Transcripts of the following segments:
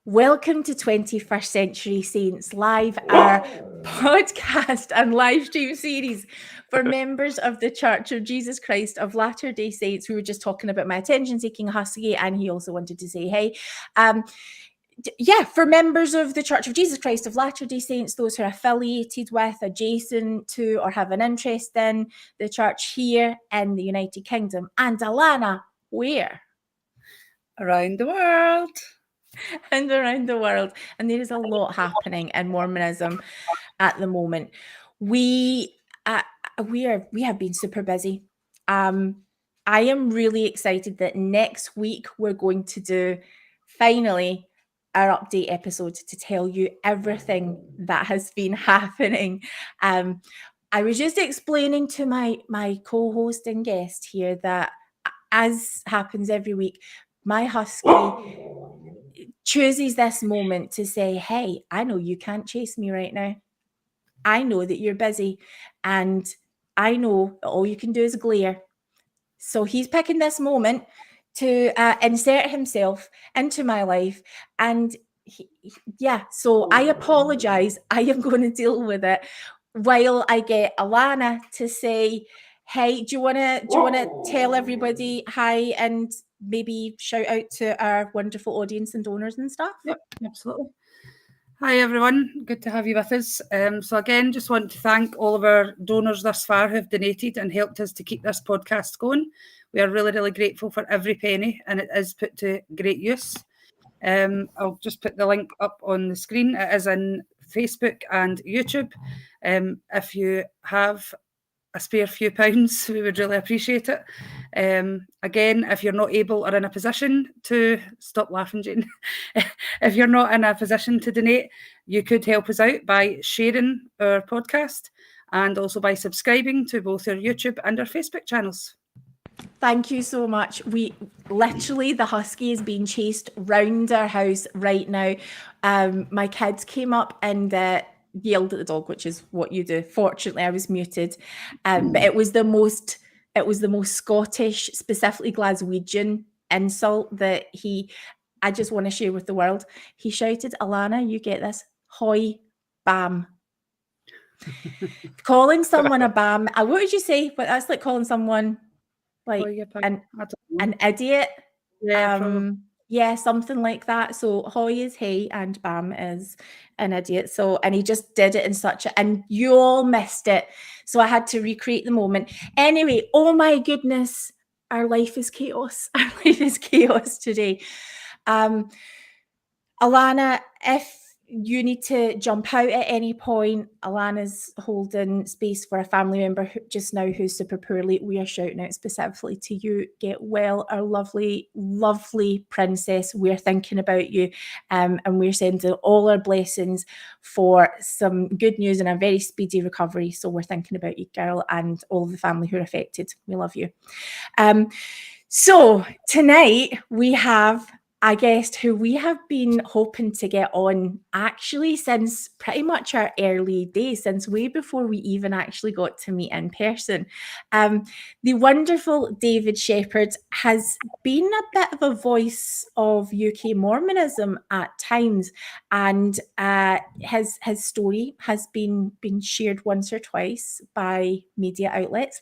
Welcome to 21st Century Saints Live, our podcast and live stream series for members of the Church of Jesus Christ of Latter-day Saints. We were just talking about my attention-seeking husky, and he also wanted to say hey. For members of the Church of Jesus Christ of Latter-day Saints, those who are affiliated with, adjacent to, or have an interest in the church here in the United Kingdom. And Alana, where? Around the world. And around the world. And there is a lot happening in Mormonism at the moment. We have been super busy. I am really excited that next week we're going to do finally our update episode to tell you everything that has been happening. I was just explaining to my co-host and guest here that, as happens every week, my husky chooses this moment to say, hey, I know you can't chase me right now. I know that you're busy, and I know that all you can do is glare. So he's picking this moment to insert himself into my life. And so I apologize. I am going to deal with it while I get Alana to say, hey, do you want to tell everybody hi and maybe shout out to our wonderful audience and donors and stuff? Yep, absolutely. Hi everyone, good to have you with us. So again, just want to thank all of our donors thus far who have donated and helped us to keep this podcast going. We are really, really grateful for every penny, and it is put to great use. I'll just put the link up on the screen. It is in Facebook and YouTube. If you have a spare few pounds, we would really appreciate it. Again, if you're not able or in a position to stop laughing, Jane, if you're not in a position to donate, you could help us out by sharing our podcast and also by subscribing to both our YouTube and our Facebook channels. Thank you so much. We literally, the husky is being chased round our house right now. My kids came up and yelled at the dog, which is what you do. Fortunately, I was muted, but it was the most Scottish, specifically Glaswegian insult that I just want to share with the world. He shouted, "Alana, you get this, hoy bam." Calling someone a bam. What would you say? But that's like calling someone like an idiot. Yeah, something like that. So hoy is hey and bam is an idiot. So, and he just did it in and you all missed it. So I had to recreate the moment. Anyway, oh my goodness, our life is chaos. Our life is chaos today. Alana, if you need to jump out at any point, Alana's holding space for a family member just now who's super poorly. We are shouting out specifically to you. Get well, our lovely, lovely princess. We're thinking about you, and we're sending all our blessings for some good news and a very speedy recovery. So we're thinking about you, girl, and all of the family who are affected. We love you. So tonight we have a guest who we have been hoping to get on actually since pretty much our early days, since way before we even actually got to meet in person. The wonderful David Sheppard has been a bit of a voice of UK Mormonism at times, and his story has been shared once or twice by media outlets.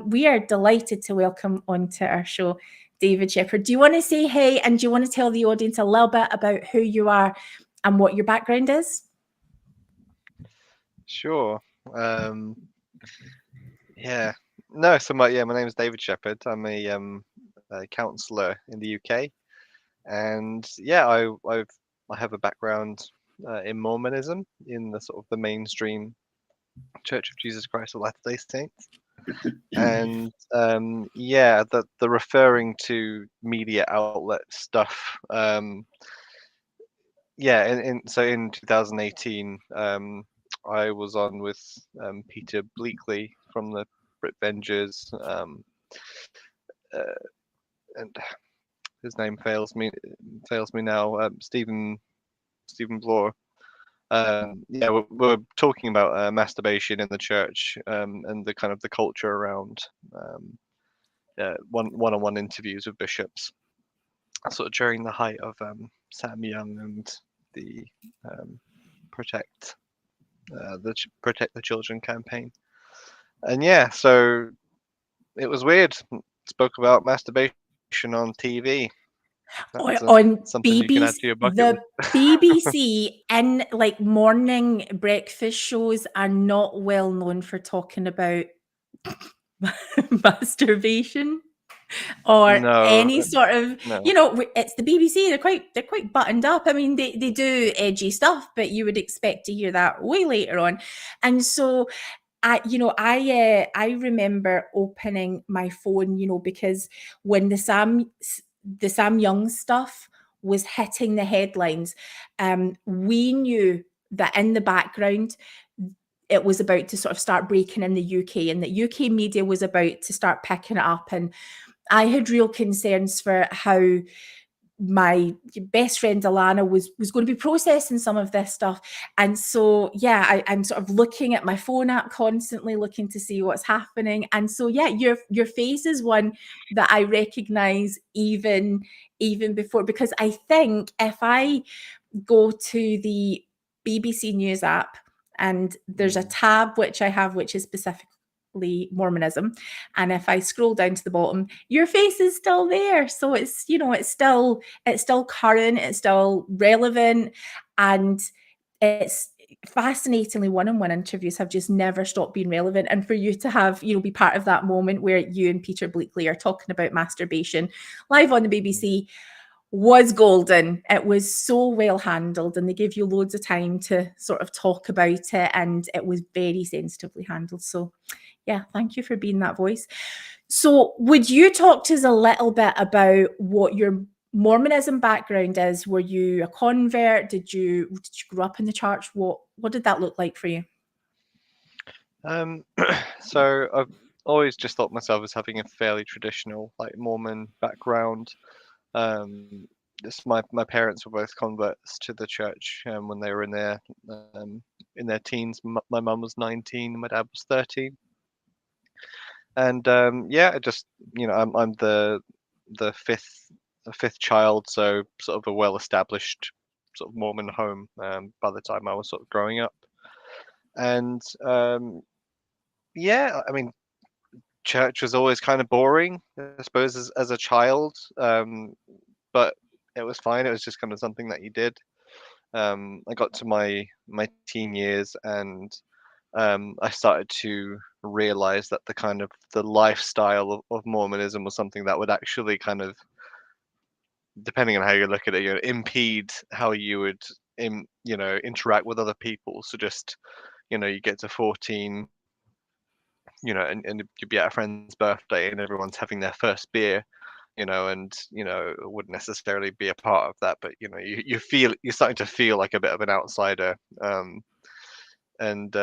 We are delighted to welcome onto our show David Sheppard. Do you want to say hey, and do you want to tell the audience a little bit about who you are and what your background is? Sure. My name is David Sheppard. I'm a counsellor in the UK, and I have a background in Mormonism, in the sort of the mainstream Church of Jesus Christ of Latter-day Saints. And the referring to media outlet stuff. In 2018, I was on with Peter Bleakley from the Brit Vengers, and his name fails me now. Stephen Bloor. We're talking about masturbation in the church, and the kind of the culture around one-on-one interviews with bishops, sort of during the height of Sam Young and the Protect Protect the Children campaign. And yeah, so it was weird. Spoke about masturbation on TV. That's On something you can add to your bucket the list. BBC in like morning breakfast shows are not well known for talking about masturbation or No, any sort of, no. it's the BBC. They're quite buttoned up. I mean, they do edgy stuff, but you would expect to hear that way later on. And so I remember opening my phone, because when the Sam Young stuff was hitting the headlines, we knew that in the background it was about to sort of start breaking in the UK, and that UK media was about to start picking it up. And I had real concerns for how my best friend Alana was going to be processing some of this stuff. And so I'm sort of looking at my phone app constantly, looking to see what's happening. And so your face is one that I recognize even before, because I think if I go to the BBC News app and there's a tab which I have, which is specifically Mormonism, and if I scroll down to the bottom, your face is still there. So it's it's still current, it's still relevant, and it's fascinatingly one-on-one interviews have just never stopped being relevant. And for you to have be part of that moment where you and Peter Bleakley are talking about masturbation live on the BBC was golden. It was so well handled, and they gave you loads of time to sort of talk about it, and it was very sensitively handled. So yeah, thank you for being that voice. So would you talk to us a little bit about what your Mormonism background is? Were you a convert? Did you grow up in the church? What did that look like for you? So I've always just thought myself as having a fairly traditional like Mormon background. My parents were both converts to the church when they were in their teens. My mum was 19, my dad was 13. And I just I'm the fifth child, so sort of a well-established sort of Mormon home by the time I was sort of growing up. And I mean, church was always kind of boring, I suppose, as a child. But it was fine. It was just kind of something that you did. I got to my teen years, and I started to realize that the lifestyle of Mormonism was something that would actually kind of, depending on how you look at it, impede how you would interact with other people. So just you get to 14, and you'd be at a friend's birthday and everyone's having their first beer, and it wouldn't necessarily be a part of that, but you're starting to feel like a bit of an outsider. And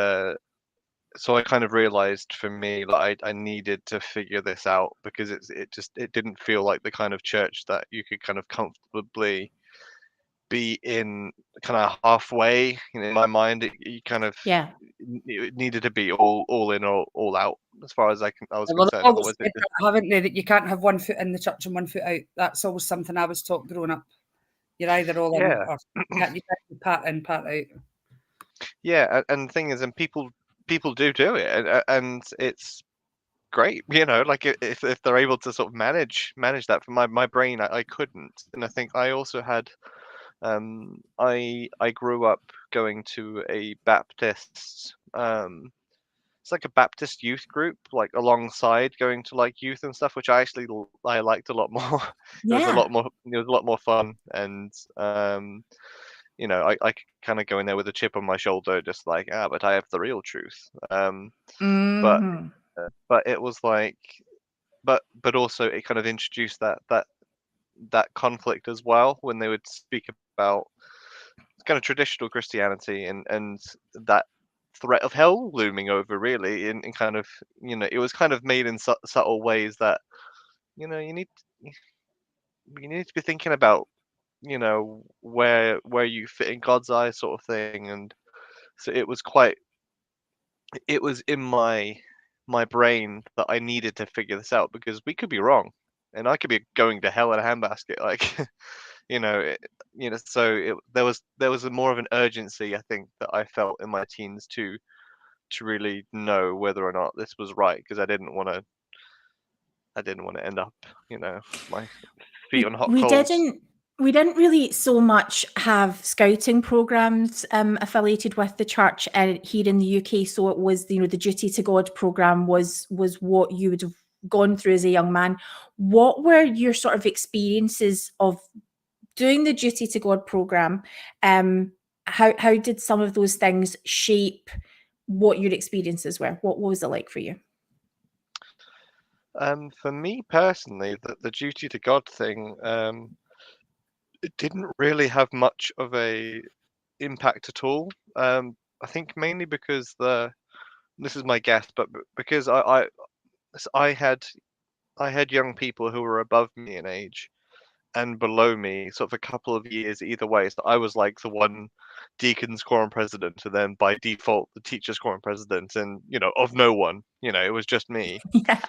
so I kind of realized for me that I needed to figure this out, because it didn't feel like the kind of church that you could kind of comfortably be in kind of halfway. In my mind, it needed to be all in or all out, as far as I was concerned. Otherwise, haven't they, that you can't have one foot in the church and one foot out? That's always something I was taught growing up. You're either all in or you can't part in, part out. Yeah, and the thing is, and people do it, and it's great, like if they're able to sort of manage that. For my brain, I couldn't. And I think I also had I grew up going to a Baptist it's like a Baptist youth group, like alongside going to like youth and stuff, which I liked a lot more. It was a lot more fun. And I kind of go in there with a chip on my shoulder, just like, but I have the real truth. But it was like, but also it kind of introduced that conflict as well, when they would speak about kind of traditional Christianity and that threat of hell looming over, really, in kind of, it was kind of made in subtle ways that you need to be thinking about, where you fit in God's eyes, sort of thing. And so it was in my brain that I needed to figure this out, because we could be wrong, and I could be going to hell in a handbasket, like So there was more of an urgency, I think, that I felt in my teens to really know whether or not this was right, because I didn't want to end up, my feet on hot we coals. didn't really so much have scouting programs affiliated with the church here in the UK. So it was, the Duty to God program was what you would have gone through as a young man. What were your sort of experiences of doing the Duty to God program? How did some of those things shape what your experiences were? What was it like for you? For me personally, the duty to God thing, it didn't really have much of a impact at all. I think mainly because this is my guess, but because I had young people who were above me in age and below me, sort of a couple of years either way. So I was like the one deacon's quorum president, and then by default the teacher's quorum president, and of no one, it was just me. Yeah.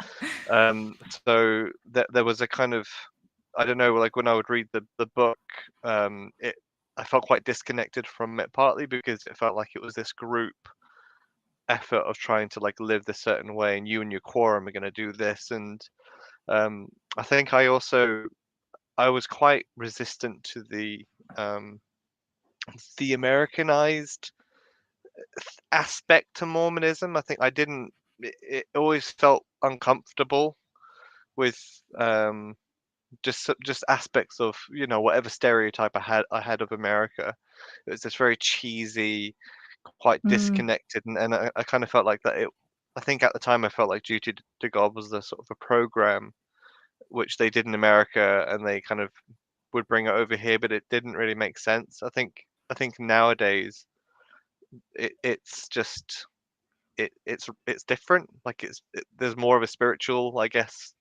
So there was a kind of, I don't know, like when I would read the book, I felt quite disconnected from it, partly because it felt like it was this group effort of trying to like live this certain way, and you and your quorum are going to do this. And I think I was quite resistant to the Americanized aspect to Mormonism. I think I didn't. It always felt uncomfortable with just aspects of whatever stereotype I had of America. It was this very cheesy, quite disconnected, and I kind of felt like that. I think at the time I felt like Duty to God was the sort of a program which they did in America, and they kind of would bring it over here, but it didn't really make sense. I think nowadays it's just it's different. Like there's more of a spiritual, I guess,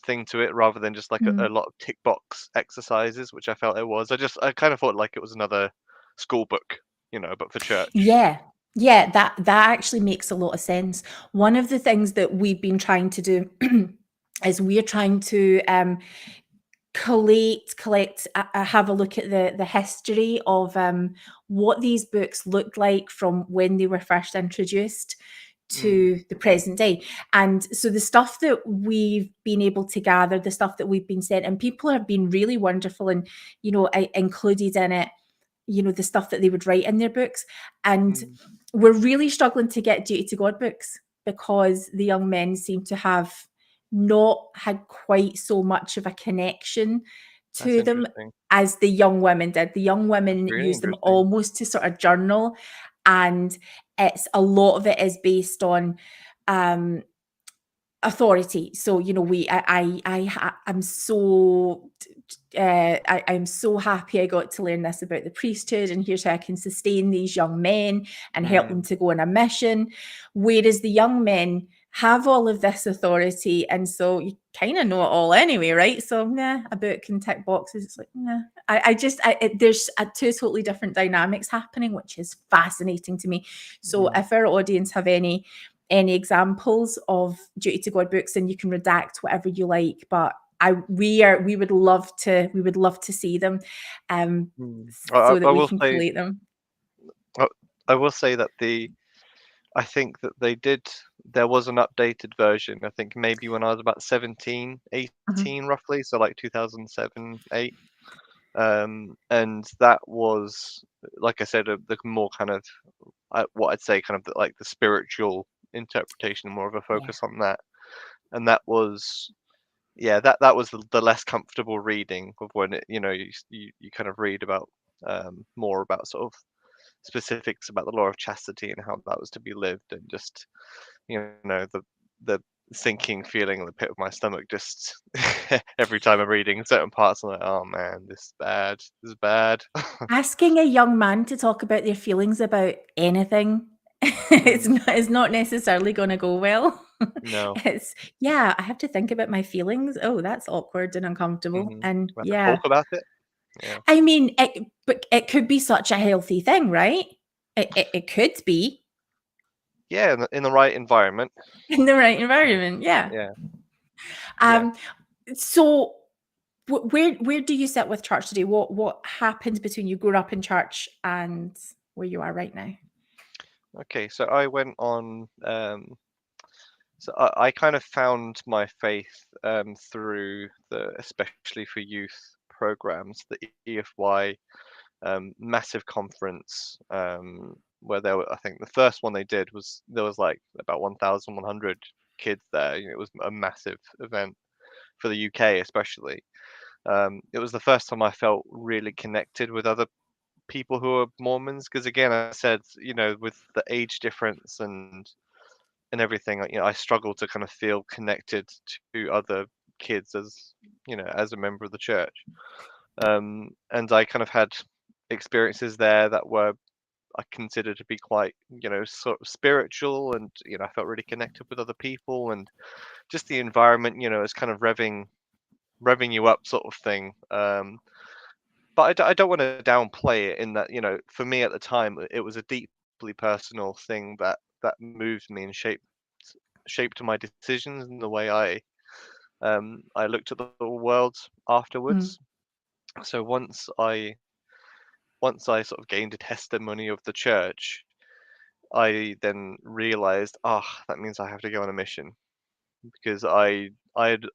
thing to it, rather than just like a lot of tick box exercises, which I felt it was. I kind of thought like it was another school book, but for church. Yeah, that actually makes a lot of sense. One of the things that we've been trying to do is we're trying to collect, have a look at the history of what these books looked like from when they were first introduced to the present day. And so the stuff that we've been able to gather, the stuff that we've been sent, and people have been really wonderful, and I included in it the stuff that they would write in their books. And we're really struggling to get Duty to God books because the young men seem to have not had quite so much of a connection to them as the young women did. The young women use them almost to sort of journal, and it's a lot of it is based on authority. So I'm so I'm so happy I got to learn this about the priesthood, and here's how I can sustain these young men and help them to go on a mission. Whereas the young men have all of this authority, and so you kind of know it all anyway, right? So a book can tick boxes. It's like there's two totally different dynamics happening, which is fascinating to me. So if our audience have any examples of Duty to God books, and you can redact whatever you like, but we would love to see them, so that we can collate them. I will say that I think that there was an updated version, I think maybe when I was about 17, 18 roughly, so like 2007, 8. And that was, like I said, the more kind of what I'd say kind of like the spiritual interpretation, more of a focus on that. And that was that was the less comfortable reading of when it, you kind of read about more about sort of specifics about the law of chastity and how that was to be lived, and just the sinking feeling in the pit of my stomach just every time I'm reading certain parts. I'm like, oh man, this is bad. Asking a young man to talk about their feelings about anything it's not necessarily going to go well. No. It's I have to think about my feelings. Oh, that's awkward and uncomfortable. And we have to talk about it. I mean, but it could be such a healthy thing, right? It could be. Yeah, in the right environment. In the right environment, yeah. Yeah. So Where do you sit with church today? What happened between you growing up in church and where you are right now? Okay, so I went on. So I kind of found my faith through especially for youth programs, the EFY massive conference, where I think the first one they did there was like about 1,100 kids there. It was a massive event for the UK, especially. It was the first time I felt really connected with other people who are Mormons, because again, I said, with the age difference and everything, I struggle to kind of feel connected to other kids as a member of the church. And I kind of had experiences there that were I consider to be quite, sort of spiritual, and I felt really connected with other people, and just the environment, is kind of revving you up, sort of thing. But I don't want to downplay it in that, for me at the time, it was a deeply personal thing that moved me and shaped my decisions and the way I looked at the world afterwards. So once I sort of gained a testimony of the church, I then realized, that means I have to go on a mission, because I had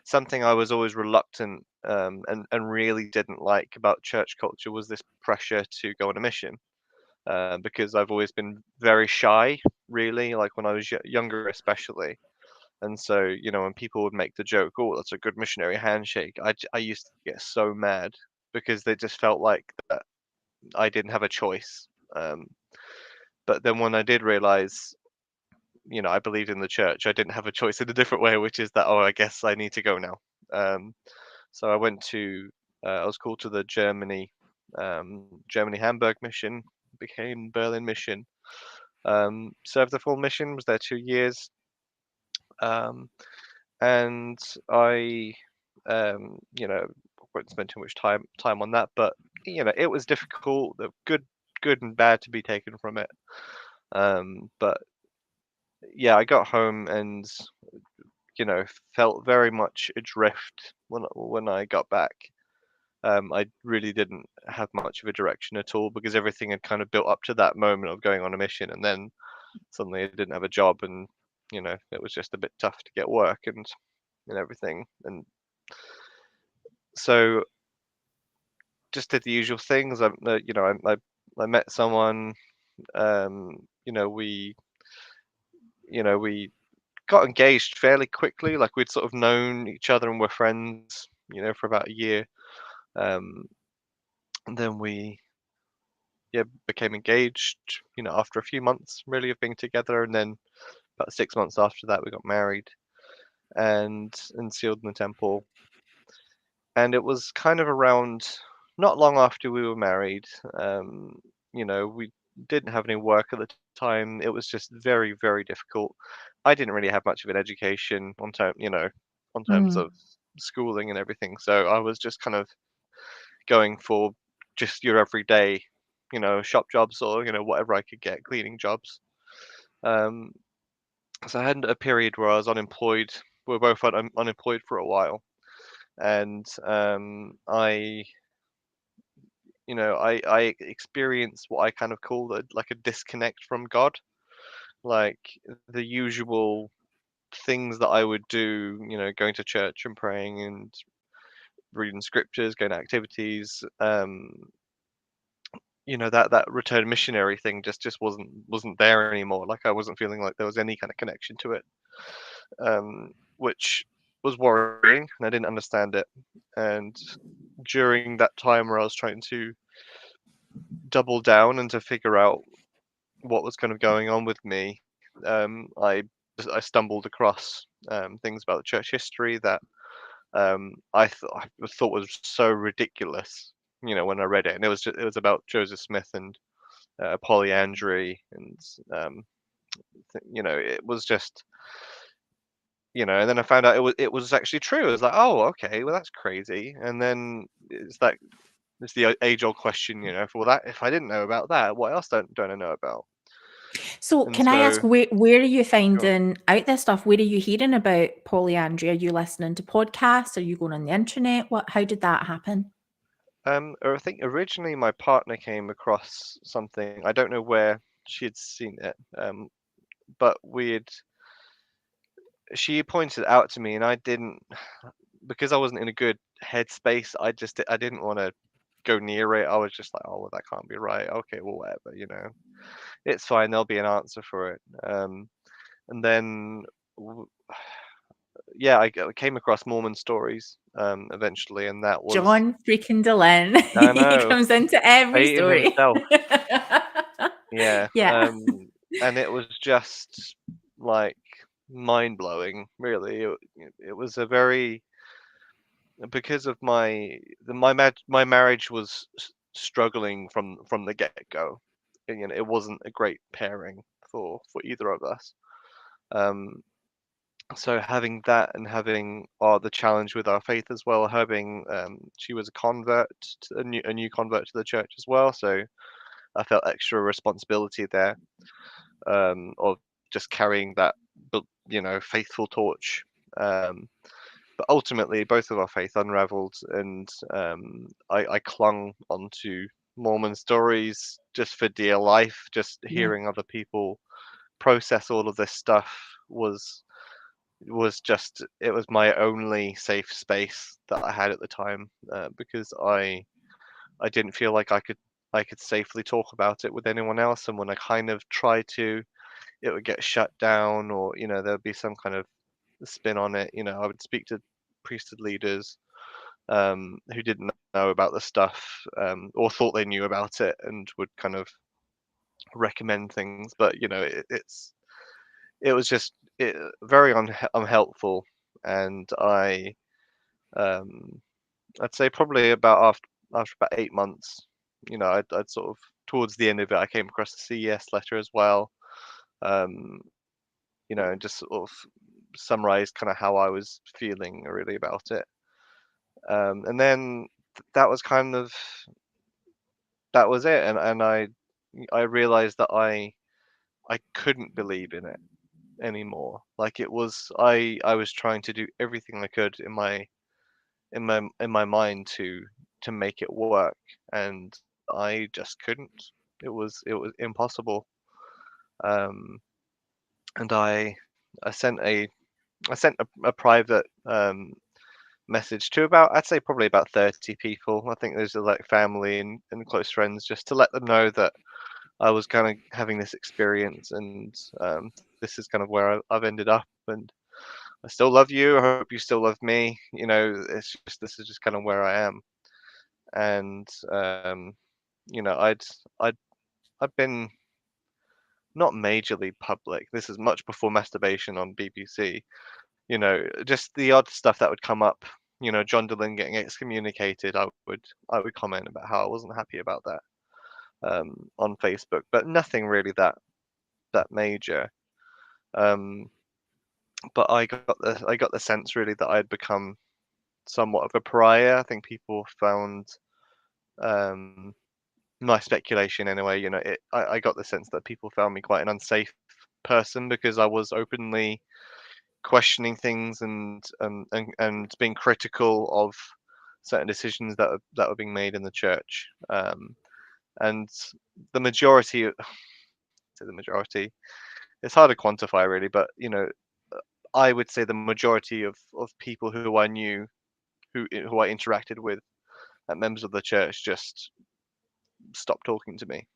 something I was always reluctant, and really didn't like about church culture was this pressure to go on a mission, because I've always been very shy, really, like when I was younger, especially. And so, when people would make the joke, "Oh, that's a good missionary handshake," I used to get so mad, because they just felt like that I didn't have a choice. But then when I did realize, I believed in the church, I didn't have a choice in a different way, which is that, I guess I need to go now. So I went I was called to the Germany Hamburg mission, became Berlin mission, served the full mission, was there 2 years. And I, won't spend too much time on that, but it was difficult, the good and bad to be taken from it. But yeah, I got home and felt very much adrift when I got back. I really didn't have much of a direction at all, because everything had kind of built up to that moment of going on a mission, and then suddenly I didn't have a job, and it was just a bit tough to get work and everything. And so just did the usual things. I met someone. We we got engaged fairly quickly. Like, we'd sort of known each other and were friends, for about a year. And then we became engaged, after a few months really of being together, and then about 6 months after that we got married and sealed in the temple. And it was kind of around not long after we were married. We didn't have any work at the time. It was just very, very difficult. I didn't really have much of an education on terms of schooling and everything. So I was just kind of going for just your everyday, shop jobs, or whatever I could get, cleaning jobs. So I had a period where I was unemployed. We were both unemployed for a while, and I experienced what I kind of call like a disconnect from God. Like, the usual things that I would do, going to church and praying and reading scriptures, going to activities, that return missionary thing just wasn't there anymore. Like, I wasn't feeling like there was any kind of connection to it, which was worrying, and I didn't understand it. And during that time where I was trying to double down and to figure out what was kind of going on with me, I stumbled across things about the church history that I thought was so ridiculous. When I read it, and it was about Joseph Smith and polyandry, and it was just, and then I found out it was actually true. It was like, oh, okay, well, that's crazy. And then it's the age old question, well, that if I didn't know about that, what else don't I know about? So And can I ask, so, where are you sure. finding out this stuff? Where are you hearing about polyandry? Are you listening to podcasts? Are you going on the internet? How did that happen? Or I think originally my partner came across something. I don't know where she'd seen it, but she pointed it out to me, and I didn't, because I wasn't in a good headspace. I didn't want to go near it. I was just like, oh, well, that can't be right. Okay, well, whatever, it's fine. There'll be an answer for it. And then, yeah, I came across Mormon stories eventually, and that was, John freaking Delenn. I He know, comes into every Satan story. himself. Yeah. Yeah. And it was just like mind blowing, really. It was a very, because of my marriage was struggling from the get-go. It wasn't a great pairing for either of us. Um, so having that, and having the challenge with our faith as well, having she was a convert, a new convert to the church as well, so I felt extra responsibility there, of just carrying that, faithful torch. But ultimately, both of our faith unraveled, and I clung onto Mormon stories just for dear life. Just Yeah. hearing other people process all of this stuff it was my only safe space that I had at the time, because I didn't feel like I could safely talk about it with anyone else, and when I kind of tried to, it would get shut down, or there'd be some kind of spin on it. I would speak to priesthood leaders, who didn't know about the stuff, or thought they knew about it, and would kind of recommend things, but it was just very unhelpful. And um, I'd say probably after about 8 months, I'd sort of, towards the end of it, I came across the CES letter as well, um, and just sort of summarized kind of how I was feeling really about it. And then that was kind of that was it, and I realized that I couldn't believe in it anymore. Like, it was, I was trying to do everything I could in my mind to make it work, and I just couldn't. It was impossible. Um, and I sent a private message to about, I'd say probably about 30 people. I think those are like family and close friends, just to let them know that I was kind of having this experience, and this is kind of where I've ended up, and I still love you. I hope you still love me. It's just, this is just kind of where I am. And you know, I'd I'd I've been not majorly public. This is much before masturbation on BBC. Just the odd stuff that would come up. John Dillon getting excommunicated. I would comment about how I wasn't happy about that, on Facebook, but nothing really that major. Um, but I got the sense really that I'd become somewhat of a pariah. I think people found, um, my speculation anyway. I got the sense that people found me quite an unsafe person, because I was openly questioning things, and being critical of certain decisions that were being made in the church. And the majority, to the majority, it's hard to quantify really, but I would say the majority of people who I knew, who I interacted with, members of the church, just stopped talking to me.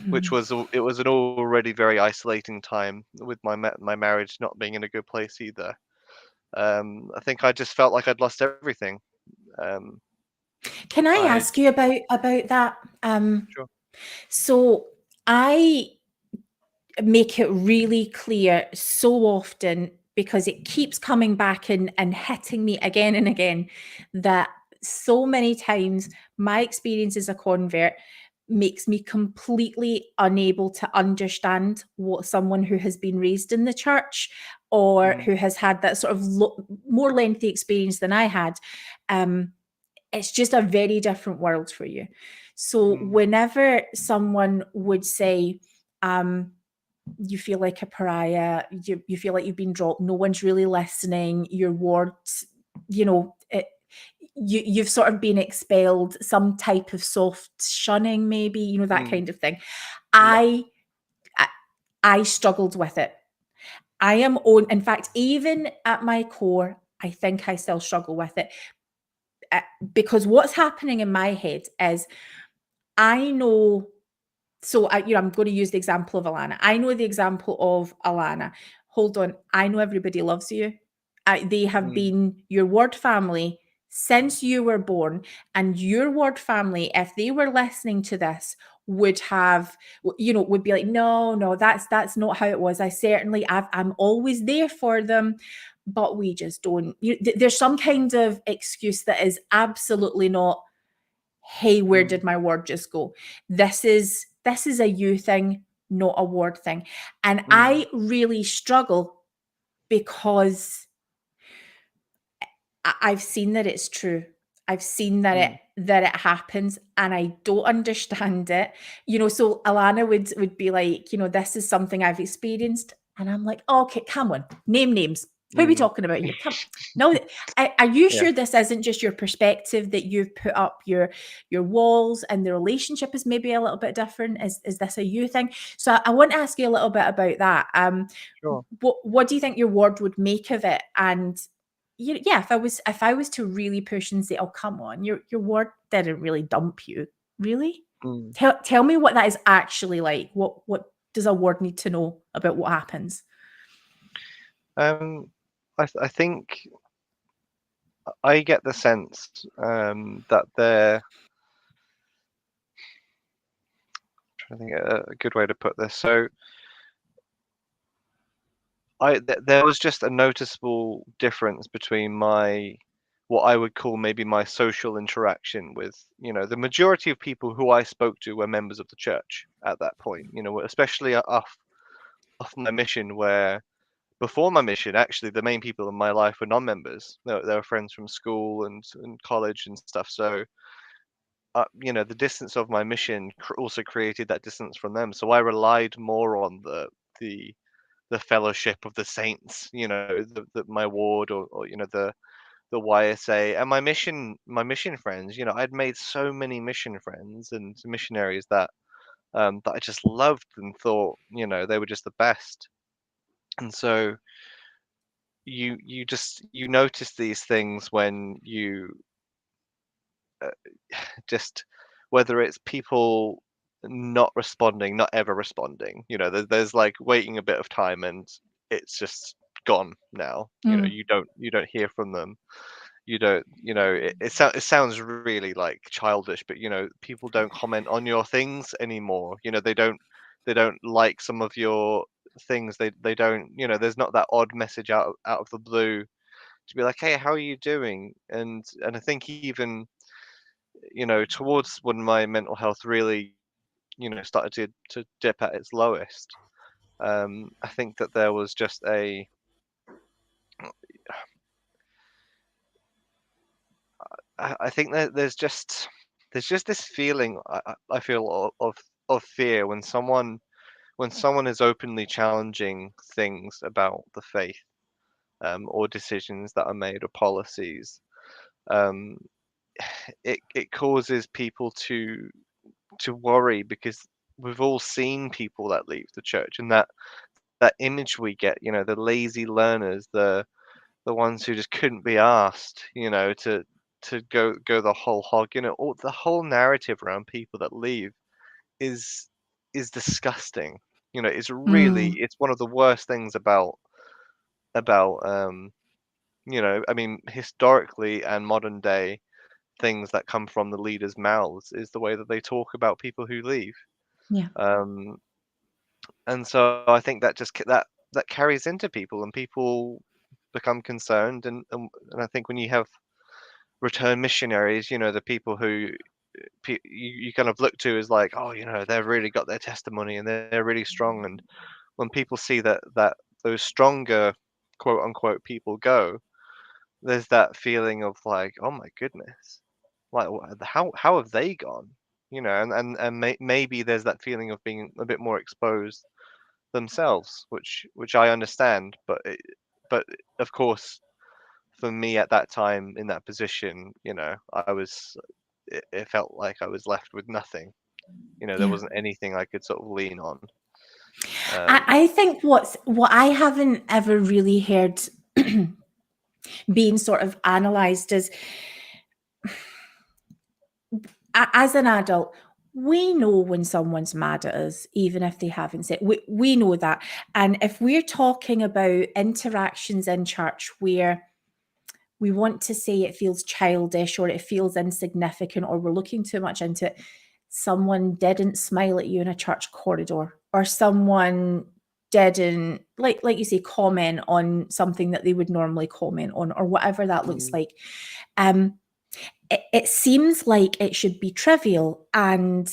Which was it was an already very isolating time, with my marriage not being in a good place either. I think I just felt like I'd lost everything. Um, Can I I ask you about that? Sure. So I make it really clear so often, because it keeps coming back and hitting me again and again, that so many times my experience as a convert makes me completely unable to understand what someone who has been raised in the church, or who has had that sort of more lengthy experience than I had, it's just a very different world for you. So whenever someone would say, you feel like a pariah, you feel like you've been dropped, no one's really listening, your ward, you've sort of been expelled, some type of soft shunning, maybe, that kind of thing. Yeah. I struggled with it. In fact, even at my core, I think I still struggle with it, because what's happening in my head is, I know. So I'm going to use the example of Alana. I know the example of Alana. Hold on, I know everybody loves you. They have been your ward family since you were born, and your ward family, if they were listening to this, would be like, no, that's not how it was. I'm always there for them, but we just don't. There's some kind of excuse that is absolutely not, hey, where did my word just go? This is a you thing, not a ward thing. And I really struggle, because I've seen that it's true. I've seen that it happens, and I don't understand it. So Alana would be like, this is something I've experienced. And I'm like, oh, okay, come on, name names. Who are we talking about here? No, are you sure this isn't just your perspective, that you've put up your walls, and the relationship is maybe a little bit different? Is this a you thing? So I want to ask you a little bit about that. Sure. What do you think your ward would make of it? And if I was to really push and say, oh, come on, your ward didn't really dump you, really? Tell me what that is actually like. What does a ward need to know about what happens? I think I get the sense that they're, I think a good way to put this. So there was just a noticeable difference between what I would call maybe my social interaction with, the majority of people who I spoke to were members of the church at that point, especially off my mission, where before my mission, actually, the main people in my life were non-members. They were friends from school and college and stuff. So, the distance of my mission also created that distance from them. So I relied more on the fellowship of the saints, my ward, or the YSA, and my mission friends. I'd made so many mission friends and missionaries that I just loved and thought, they were just the best. And so you notice these things when you just, whether it's people not responding, not ever responding, there's like waiting a bit of time and it's just gone now. You don't hear from them. You don't, it sounds really like childish, but people don't comment on your things anymore. They don't like some of your things. They don't, there's not that odd message out of the blue to be like, hey, how are you doing? And I think even, towards when my mental health really, started to dip at its lowest, I think that there was just I think that there's just this feeling I feel of fear when someone is openly challenging things about the faith, or decisions that are made, or policies. Um, it causes people to worry, because we've all seen people that leave the church, and that image we get, the lazy learners, the ones who just couldn't be asked, to go the whole hog. All the whole narrative around people that leave is disgusting. It's one of the worst things about I mean, historically and modern day things that come from the leaders' mouths is the way that they talk about people who leave. Yeah. And so I think that that carries into people, and people become concerned. And I think when you have return missionaries, the people who you kind of look to as like, oh, they've really got their testimony and they're really strong. And when people see that those stronger, quote unquote, people go, there's that feeling of like, oh my goodness, like how have they gone? You know, and maybe there's that feeling of being a bit more exposed themselves, which I understand, but of course, for me at that time in that position, you know, it felt like I was left with nothing. You know, there Yeah. wasn't anything I could sort of lean on. I think what I haven't ever really heard being sort of analysed is, as an adult, we know when someone's mad at us, even if they haven't said. We know that. And if we're talking about interactions in church where we want to say it feels childish or it feels insignificant or we're looking too much into it, someone didn't smile at you in a church corridor, or someone didn't, like you say, comment on something that they would normally comment on, or whatever that looks like. It seems like it should be trivial and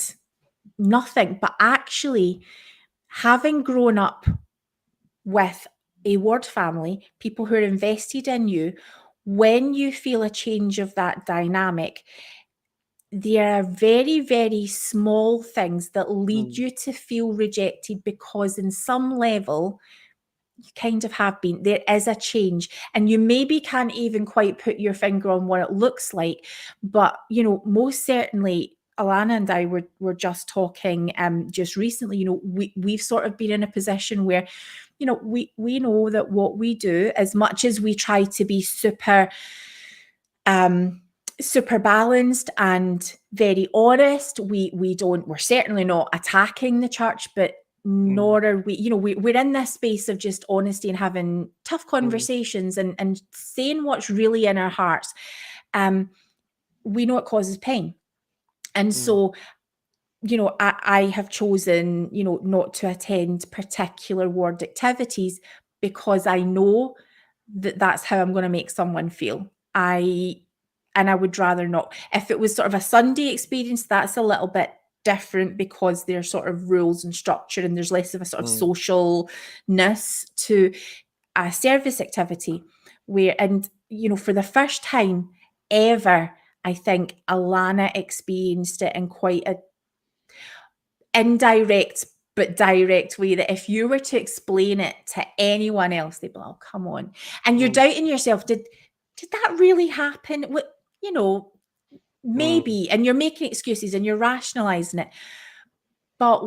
nothing, but actually, having grown up with a ward family, people who are invested in you, when you feel a change of that dynamic, there are very, very small things that lead you to feel rejected because, in some level, you kind of have been. There is a change, and you maybe can't even quite put your finger on what it looks like. But, you know, most certainly, Alana and I were just talking just recently. You know, we've sort of been in a position where, you know, we know that what we do, as much as we try to be super balanced and very honest, we're certainly not attacking the church, but nor are we, you know, we're in this space of just honesty and having tough conversations and saying what's really in our hearts. We know it causes pain. And so, you know, I have chosen, you know, not to attend particular ward activities because I know that that's how I'm going to make someone feel. And I would rather not. If it was sort of a Sunday experience, that's a little bit different because there's sort of rules and structure and there's less of a sort of socialness to a service activity where, and, you know, for the first time ever, I think Alana experienced it in quite a indirect but direct way, that if you were to explain it to anyone else, they'd be like, oh, come on. And you're doubting yourself. Did that really happen? What, you know, maybe. And you're making excuses and you're rationalizing it. But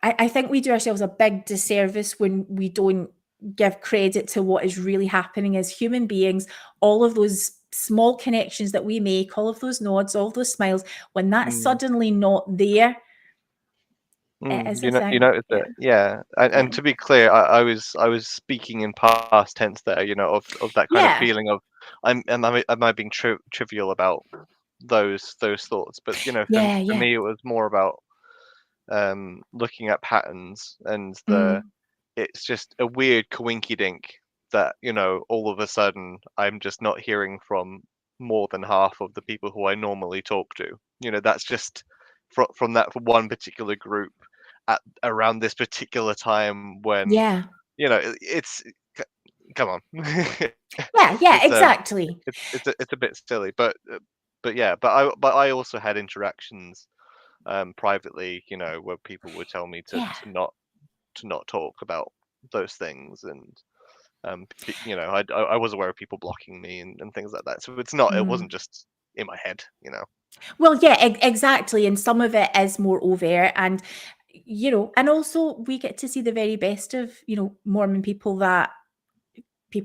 I think we do ourselves a big disservice when we don't give credit to what is really happening as human beings. All of those small connections that we make, all of those nods, all of those smiles, when that's suddenly not there, it is a thing. You noticed it, yeah. And to be clear, I was speaking in past tense there. You know, of that kind of feeling of am I being trivial about those thoughts? But you know, for me, it was more about looking at patterns and it's just a weird coinkydink that, you know, all of a sudden I'm just not hearing from more than half of the people who I normally talk to. You know, that's just from that one particular group at around this particular time when, you know, it's come on. Yeah, exactly. It's a bit silly, but yeah, but I also had interactions privately, you know, where people would tell me to not talk about those things, and you know, I was aware of people blocking me and things like that. So it wasn't just in my head, you know. Well, yeah, exactly. And some of it is more overt, and, you know, and also we get to see the very best of, you know, Mormon people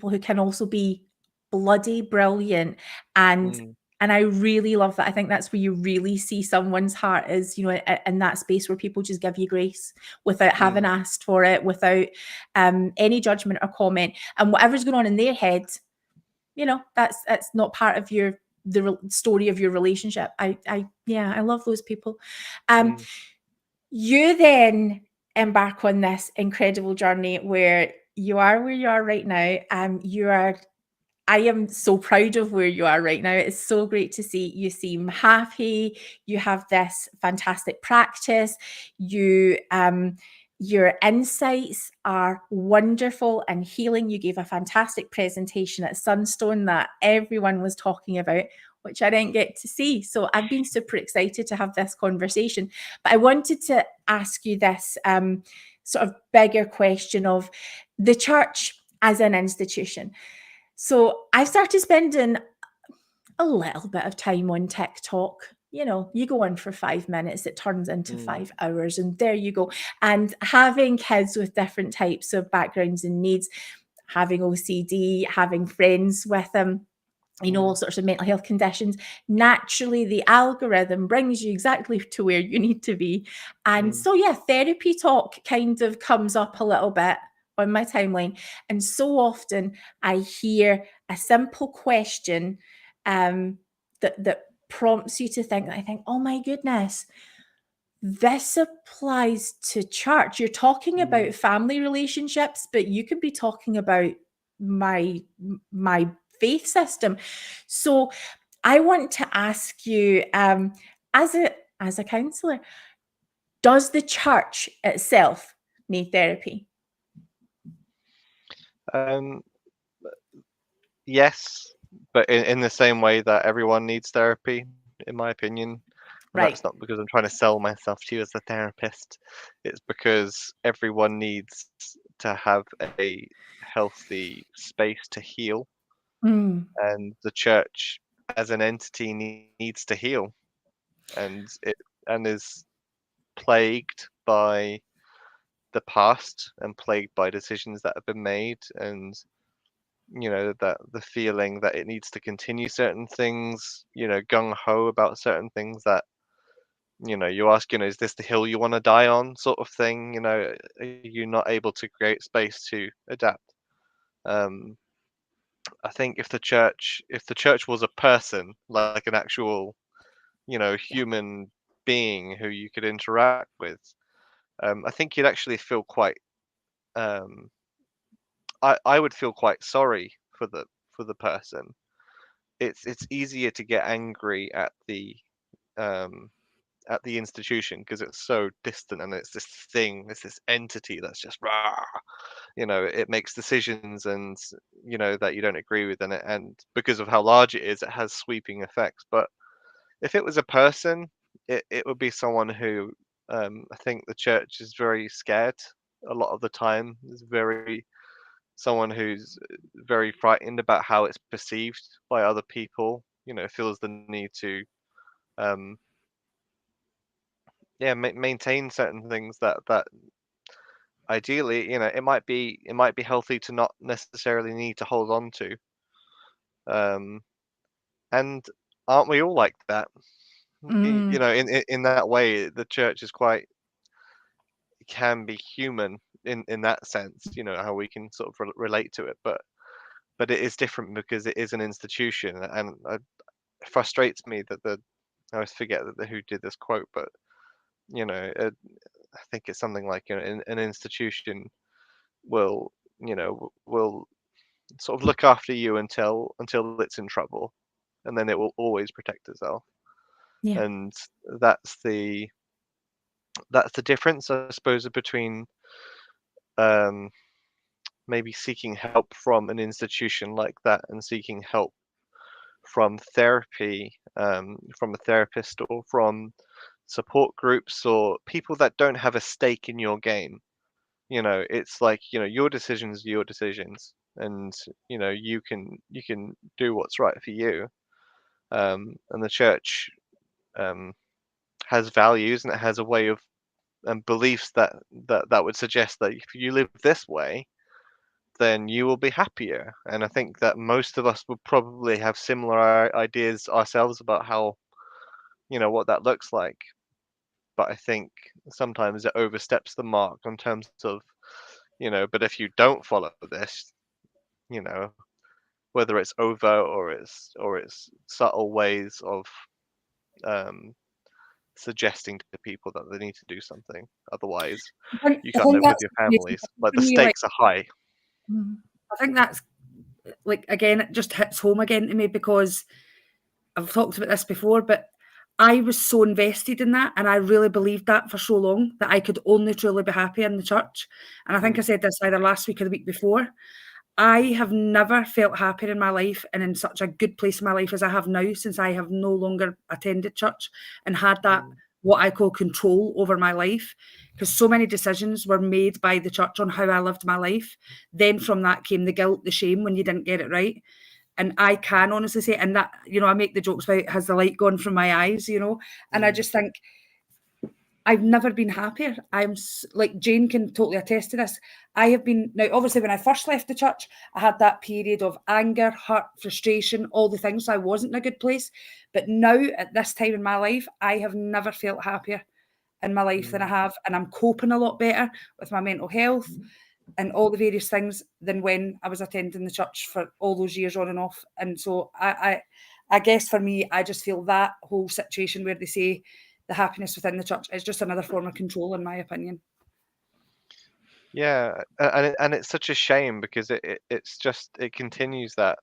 who can also be bloody brilliant. And I really love that. I think that's where you really see someone's heart is, you know, in that space where people just give you grace without having asked for it, without any judgment or comment. And whatever's going on in their head, you know, that's not part of the story of your relationship. I love those people. You then embark on this incredible journey where you are right now. I am so proud of where you are right now. It's so great to see. You seem happy. You have this fantastic practice. You Your insights are wonderful and healing. You gave a fantastic presentation at Sunstone that everyone was talking about, which I didn't get to see. So I've been super excited to have this conversation. But I wanted to ask you this sort of bigger question of the church as an institution. So I've started spending a little bit of time on TikTok. You know, you go on for 5 minutes, it turns into 5 hours, and there you go. And having kids with different types of backgrounds and needs, having OCD, having friends with them, you know, all sorts of mental health conditions, naturally the algorithm brings you exactly to where you need to be. And so, yeah, therapy talk kind of comes up a little bit on my timeline. And so often I hear a simple question that prompts you to think, I think, oh my goodness, this applies to church. You're talking about family relationships, but you could be talking about my faith system. So I want to ask you, as a counsellor, does the church itself need therapy? Yes, but in the same way that everyone needs therapy, in my opinion. And Right. that's not because I'm trying to sell myself to you as a therapist. It's because everyone needs to have a healthy space to heal, Mm, and the church as an entity needs to heal, and is plagued by the past and plagued by decisions that have been made, and that the feeling that it needs to continue certain things, gung ho about certain things that you ask, is this the hill you want to die on, sort of thing. Are you not able to create space to adapt? I think if the church was a person, like an actual human being who you could interact with, I think you'd actually feel quite um I would feel quite sorry for the person. It's easier to get angry um at the institution because it's so distant, and it's this entity that's just rah, it makes decisions, and that you don't agree with, and because of how large it is, it has sweeping effects. But if it was a person, it would be someone who, I think the church is very scared a lot of the time. Is very someone who's very frightened about how it's perceived by other people. Feels the need to um maintain certain things that ideally, it might be healthy to not necessarily need to hold on to. um and aren't we all like that? mm, In that way, the church is quite can be human in that sense, how we can sort of relate to it, but it is different because it is an institution. And it frustrates me that I always forget who did this quote, but I think it's something like, an institution will will sort of look after you until it's in trouble, and then it will always protect itself. yeah. And that's the that's the difference, I suppose, between um maybe seeking help from an institution like that and seeking help from therapy, from a therapist, or from support groups, or people that don't have a stake in your game. It's like, your decisions are your decisions, and you can do what's right for you. And the church um, has values, and it has a way of and beliefs that would suggest that if you live this way, then you will be happier. And I think that most of us would probably have similar ideas ourselves about how, what that looks like. But I think sometimes it oversteps the mark in terms of, but if you don't follow this, you know, whether it's overt or it's subtle ways of um, suggesting to people that they need to do something. Otherwise, you I can't think live with that's your really families. Like, the when you, like, stakes are high. Mm, I think that's like, again, it just hits home again to me, because I've talked about this before, but I was so invested in that, and I really believed that for so long, that I could only truly be happy in the church. And I think I said this either last week or the week before. I have never felt happier in my life and in such a good place in my life as I have now, since I have no longer attended church and had that, what I call, control over my life, because so many decisions were made by the church on how I lived my life. Then from that came the guilt, the shame when you didn't get it right. And I can honestly say, and that, you know, I make the jokes about, has the light gone from my eyes, you know? And I just think, I've never been happier. Like Jane can totally attest to this. I have been, now obviously when I first left the church, I had that period of anger, hurt, frustration, all the things. So I wasn't in a good place. But now at this time in my life, I have never felt happier in my life than I have. And I'm coping a lot better with my mental health and all the various things than when I was attending the church for all those years on and off. And so I guess for me, I just feel that whole situation where they say the happiness within the church is just another form of control, in my opinion. Yeah, and it's such a shame because it continues that,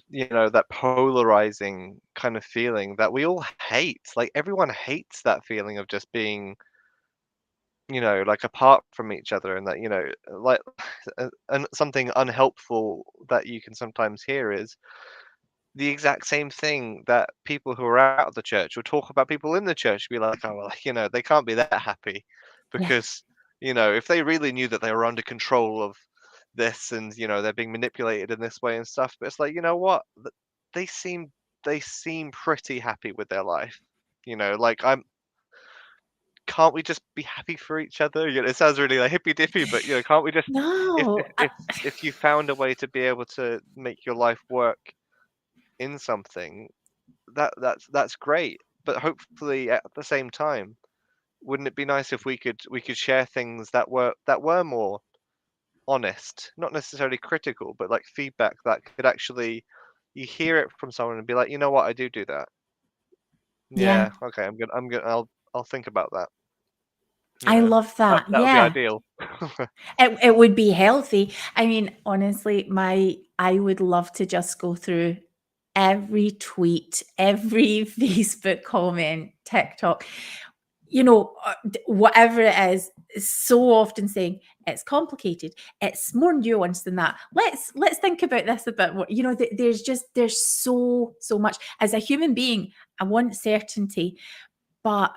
you know, that polarizing kind of feeling that we all hate. Like everyone hates that feeling of just being, you know, like apart from each other, and that, you know, like and something unhelpful that you can sometimes hear is the exact same thing that people who are out of the church will talk about people in the church, be like, oh well, you know, they can't be that happy Yeah. because, you know, if they really knew that they were under control of this and, you know, they're being manipulated in this way and stuff, but it's like, you know what, they seem they seem pretty happy with their life, you know, like can't we just be happy for each other? You know, it sounds really like hippy dippy, but you know, can't we just, if No, if if if you found a way to be able to make your life work in something, that's great. But hopefully at the same time, wouldn't it be nice if we could share things that were more honest, not necessarily critical, but like feedback that could actually, you hear it from someone and be like, you know what, I do that. yeah, Yeah, okay, I'm gonna I'll think about that. You I know, love that that. that would be Yeah. ideal. It would be healthy. I mean, honestly, I would love to just go through every tweet, every Facebook comment, TikTok, you know, whatever it is so often saying it's complicated. It's more nuanced than that. Let's think about this a bit more. You know, there's so much. As a human being, I want certainty, but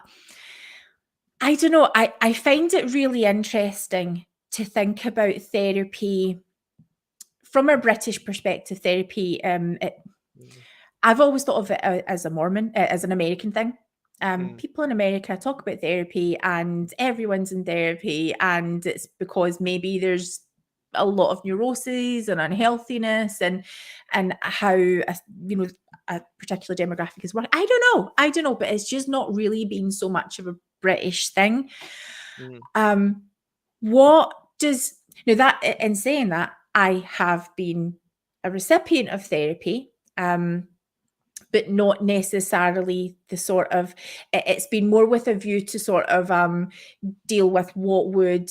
I don't know. I find it really interesting to think about therapy from a British perspective. Therapy, I've always thought of it as a Mormon, as an American thing. Mm, People in America talk about therapy, and everyone's in therapy, and it's because maybe there's a lot of neuroses and unhealthiness, and how you know a particular demographic is working. I don't know, but it's just not really been so much of a British thing. mm, Um, what does now that in saying that, I have been a recipient of therapy, but not necessarily the sort of it's been more with a view to sort of deal with what would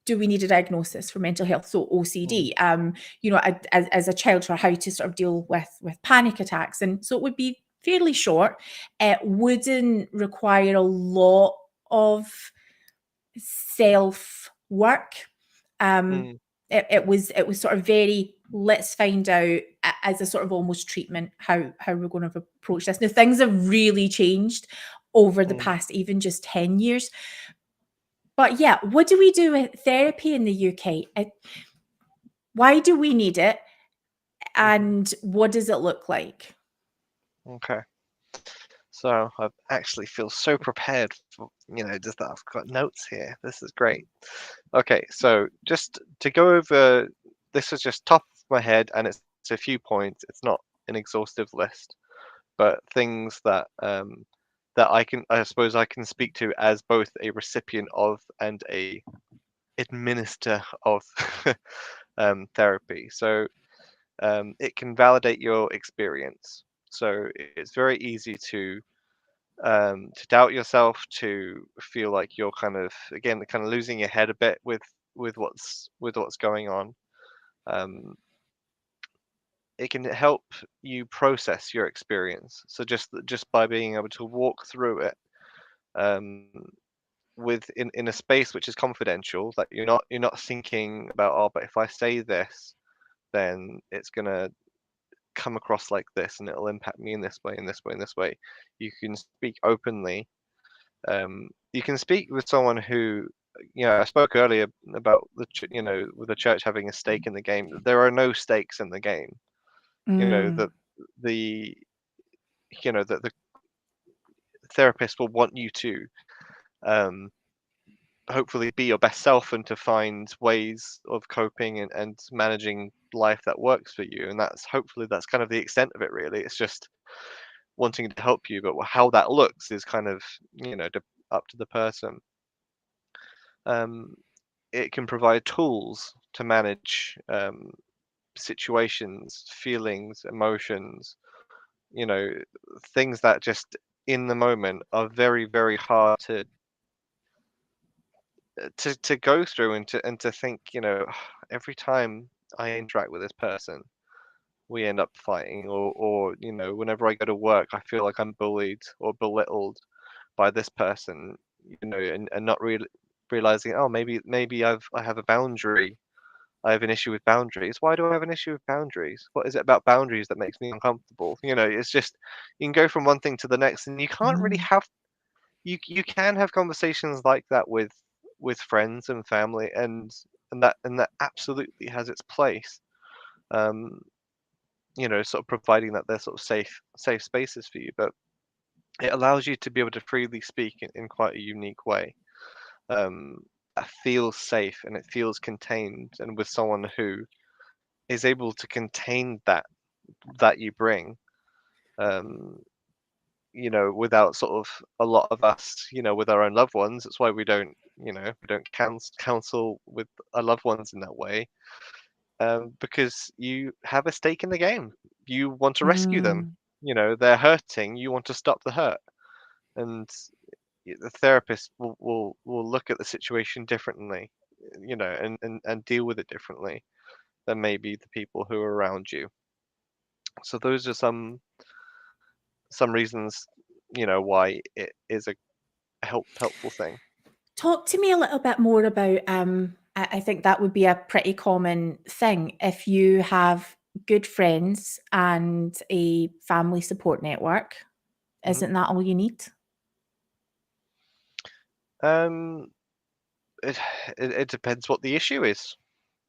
do we need a diagnosis for mental health, so mm, OCD, you know, as a child, for how to sort of deal with panic attacks. And so it would be fairly short. It wouldn't require a lot of self work. mm, It was sort of very, let's find out, as a sort of almost treatment, how we're going to approach this. Now things have really changed over the mm. past even just 10 years. But yeah, what do we do with therapy in the UK? Why do we need it? Mhm. And what does it look like? Okay. So I actually feel so prepared for, you know, just that I've got notes here. This is great. Okay, so just to go over, this is just top of my head, and it's a few points. It's not an exhaustive list, but things that that I suppose I can speak to as both a recipient of and a administer of therapy. So it can validate your experience. So it's very easy to doubt yourself, to feel like you're kind of, again, kind of losing your head a bit with what's going on. Um, it can help you process your experience. So just by being able to walk through it, with in a space which is confidential, that you're not thinking about, oh, but if I say this, then it's gonna come across like this, and it'll impact me in this way, in this way, in this way. You can speak openly. You can speak with someone who, I spoke earlier about with the church having a stake in the game. There are no stakes in the game. That the the therapist will want you to hopefully be your best self and to find ways of coping and managing life that works for you. And that's kind of the extent of it, really. It's just wanting to help you, but how that looks is kind of up to the person. It can provide tools to manage situations, feelings, emotions, things that just in the moment are very, very hard to go through and to think, every time I interact with this person, we end up fighting, or whenever I go to work, I feel like I'm bullied or belittled by this person, and not really realizing, oh, maybe I have a boundary. I have an issue with boundaries. Why do I have an issue with boundaries? What is it about boundaries that makes me uncomfortable? It's just, you can go from one thing to the next, and you can't really have, you can have conversations like that with friends and family, and that absolutely has its place. Sort of providing that they're sort of safe spaces for you, but it allows you to be able to freely speak in quite a unique way. That feels safe and it feels contained, and with someone who is able to contain that you bring, without sort of a lot of us, with our own loved ones. It's why we don't counsel with our loved ones in that way, because you have a stake in the game. You want to rescue them. They're hurting. You want to stop the hurt, and the therapist will look at the situation differently, and deal with it differently than maybe the people who are around you. So those are some reasons, why it is a helpful thing. Talk to me a little bit more about, I think that would be a pretty common thing. If you have good friends and a family support network, isn't that all you need? It depends what the issue is,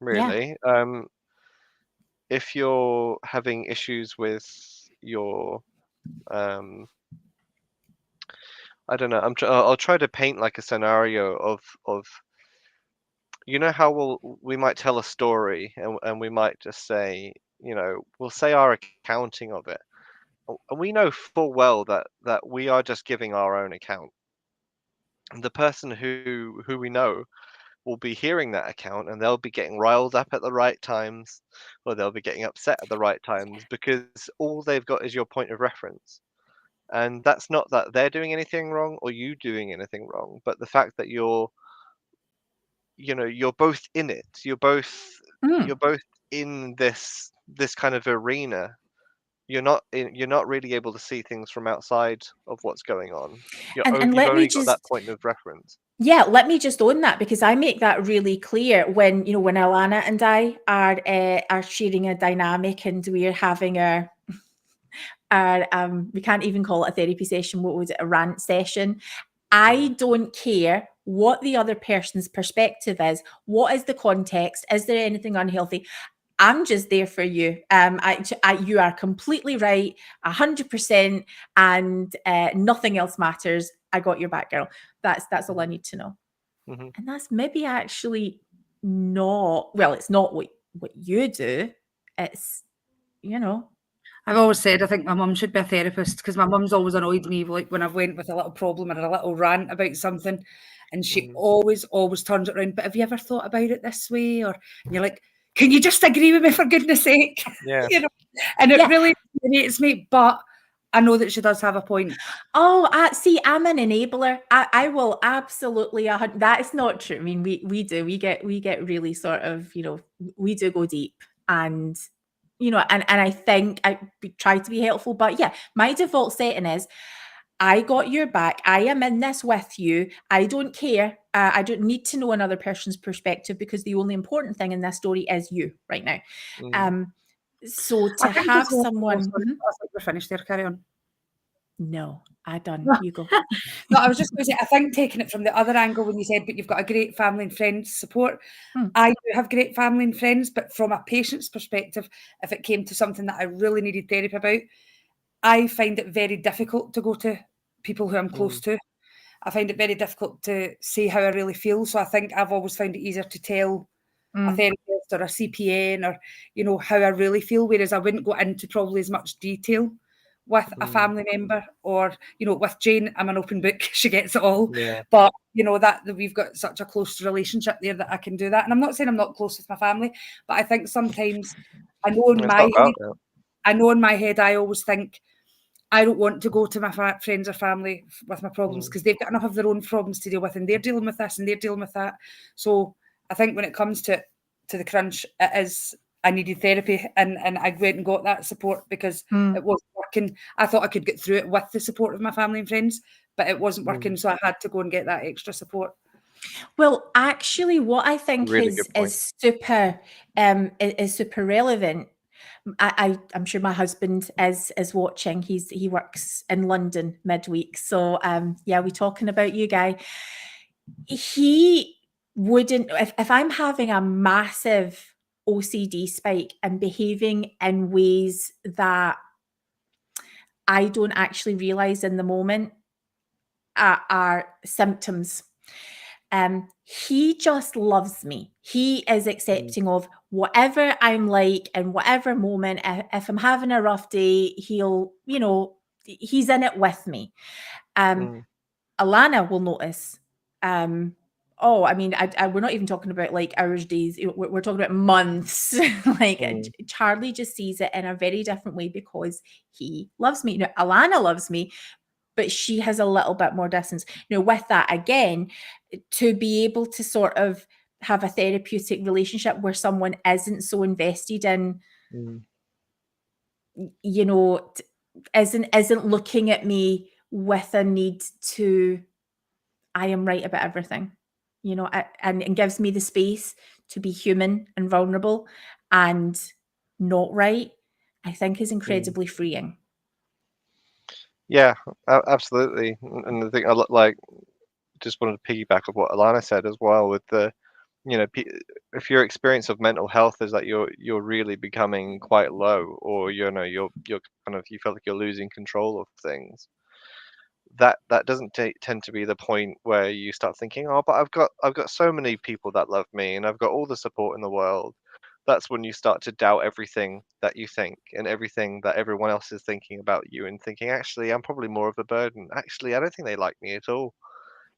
Yeah. really. If you're having issues with your, I don't know. I'll try to paint like a scenario of how we might tell a story, and we might just say, we'll say our accounting of it, and we know full well that we are just giving our own account. And the person who we know will be hearing that account, and they'll be getting riled up at the right times, or they'll be getting upset at the right times, because all they've got is your point of reference. And that's not that they're doing anything wrong or you doing anything wrong, but the fact that you're both in it. You're both in this kind of arena. You're not really able to see things from outside of what's going on. And You've let me only got that just, point of reference. yeah, let me just own that, because I make that really clear when Alana and I are sharing a dynamic and we're having our we can't even call it a therapy session. What was it? A rant session. I don't care what the other person's perspective is. What is the context? Is there anything unhealthy? I'm just there for you. You are completely right, 100%, and nothing else matters. I got your back, girl. That's all I need to know. Mm-hmm. And that's maybe actually not, well, it's not what you do. It's, I've always said I think my mum should be a therapist, because my mum's always annoyed me, like when I've went with a little problem or a little rant about something, and she always turns it around. But have you ever thought about it this way? And you're like, can you just agree with me, for goodness sake? Yeah. And it really irritates me, but I know that she does have a point. Oh, see, I'm an enabler. I will absolutely. That is not true. I mean, we get really sort of, we do go deep, and you know, and I think I try to be helpful, but yeah, my default setting is, I got your back. I am in this with you. I don't care. I don't need to know another person's perspective, because the only important thing in this story is you right now. So to I think have as well, someone, sorry, I think we're finished there, carry on. no, I done. You go. No, I was just going to say, I think taking it from the other angle when you said, but you've got a great family and friends support. I do have great family and friends, but from a patient's perspective, if it came to something that I really needed therapy about, I find it very difficult to go to people who I'm close to. I find it very difficult to say how I really feel. So I think I've always found it easier to tell a therapist or a CPN or, you know, how I really feel, whereas I wouldn't go into probably as much detail with a family member, or, you know, with Jane, I'm an open book. She gets it all. Yeah. But, you know, that we've got such a close relationship there that I can do that. And I'm not saying I'm not close with my family, but I think sometimes I know in It's my not about head, that. I know in my head, I always think I don't want to go to my friends or family with my problems, because they've got enough of their own problems to deal with, and they're dealing with this and they're dealing with that. So I think when it comes to the crunch, it is, I needed therapy, and I went and got that support because it wasn't working. I thought I could get through it with the support of my family and friends, but it wasn't working. So I had to go and get that extra support. Well, actually, what I think Really good point. is super relevant. I'm sure my husband is watching. He works in London midweek. So yeah, we talking about you, Guy. He wouldn't, if I'm having a massive OCD spike and behaving in ways that I don't actually realize in the moment are symptoms. He just loves me. He is accepting of whatever I'm like in whatever moment. If I'm having a rough day, he'll, you know, he's in it with me. Alana will notice. Oh, I mean, we're not even talking about like hours, days. We're talking about months. Like Charlie just sees it in a very different way because he loves me. Now, Alana loves me, but she has a little bit more distance. You know, with that, again, to be able to sort of have a therapeutic relationship where someone isn't so invested in, you know, isn't looking at me with a need to, I am right about everything, you know, and gives me the space to be human and vulnerable and not right, I think is incredibly freeing. Yeah, absolutely. And I think like just wanted to piggyback of what Alana said as well with the, you know, if your experience of mental health is that you're really becoming quite low, or you know you're kind of, you feel like you're losing control of things, that doesn't tend to be the point where you start thinking, oh, but I've got so many people that love me and I've got all the support in the world. That's when you start to doubt everything that you think and everything that everyone else is thinking about you, and thinking, actually, I'm probably more of a burden. Actually, I don't think they like me at all.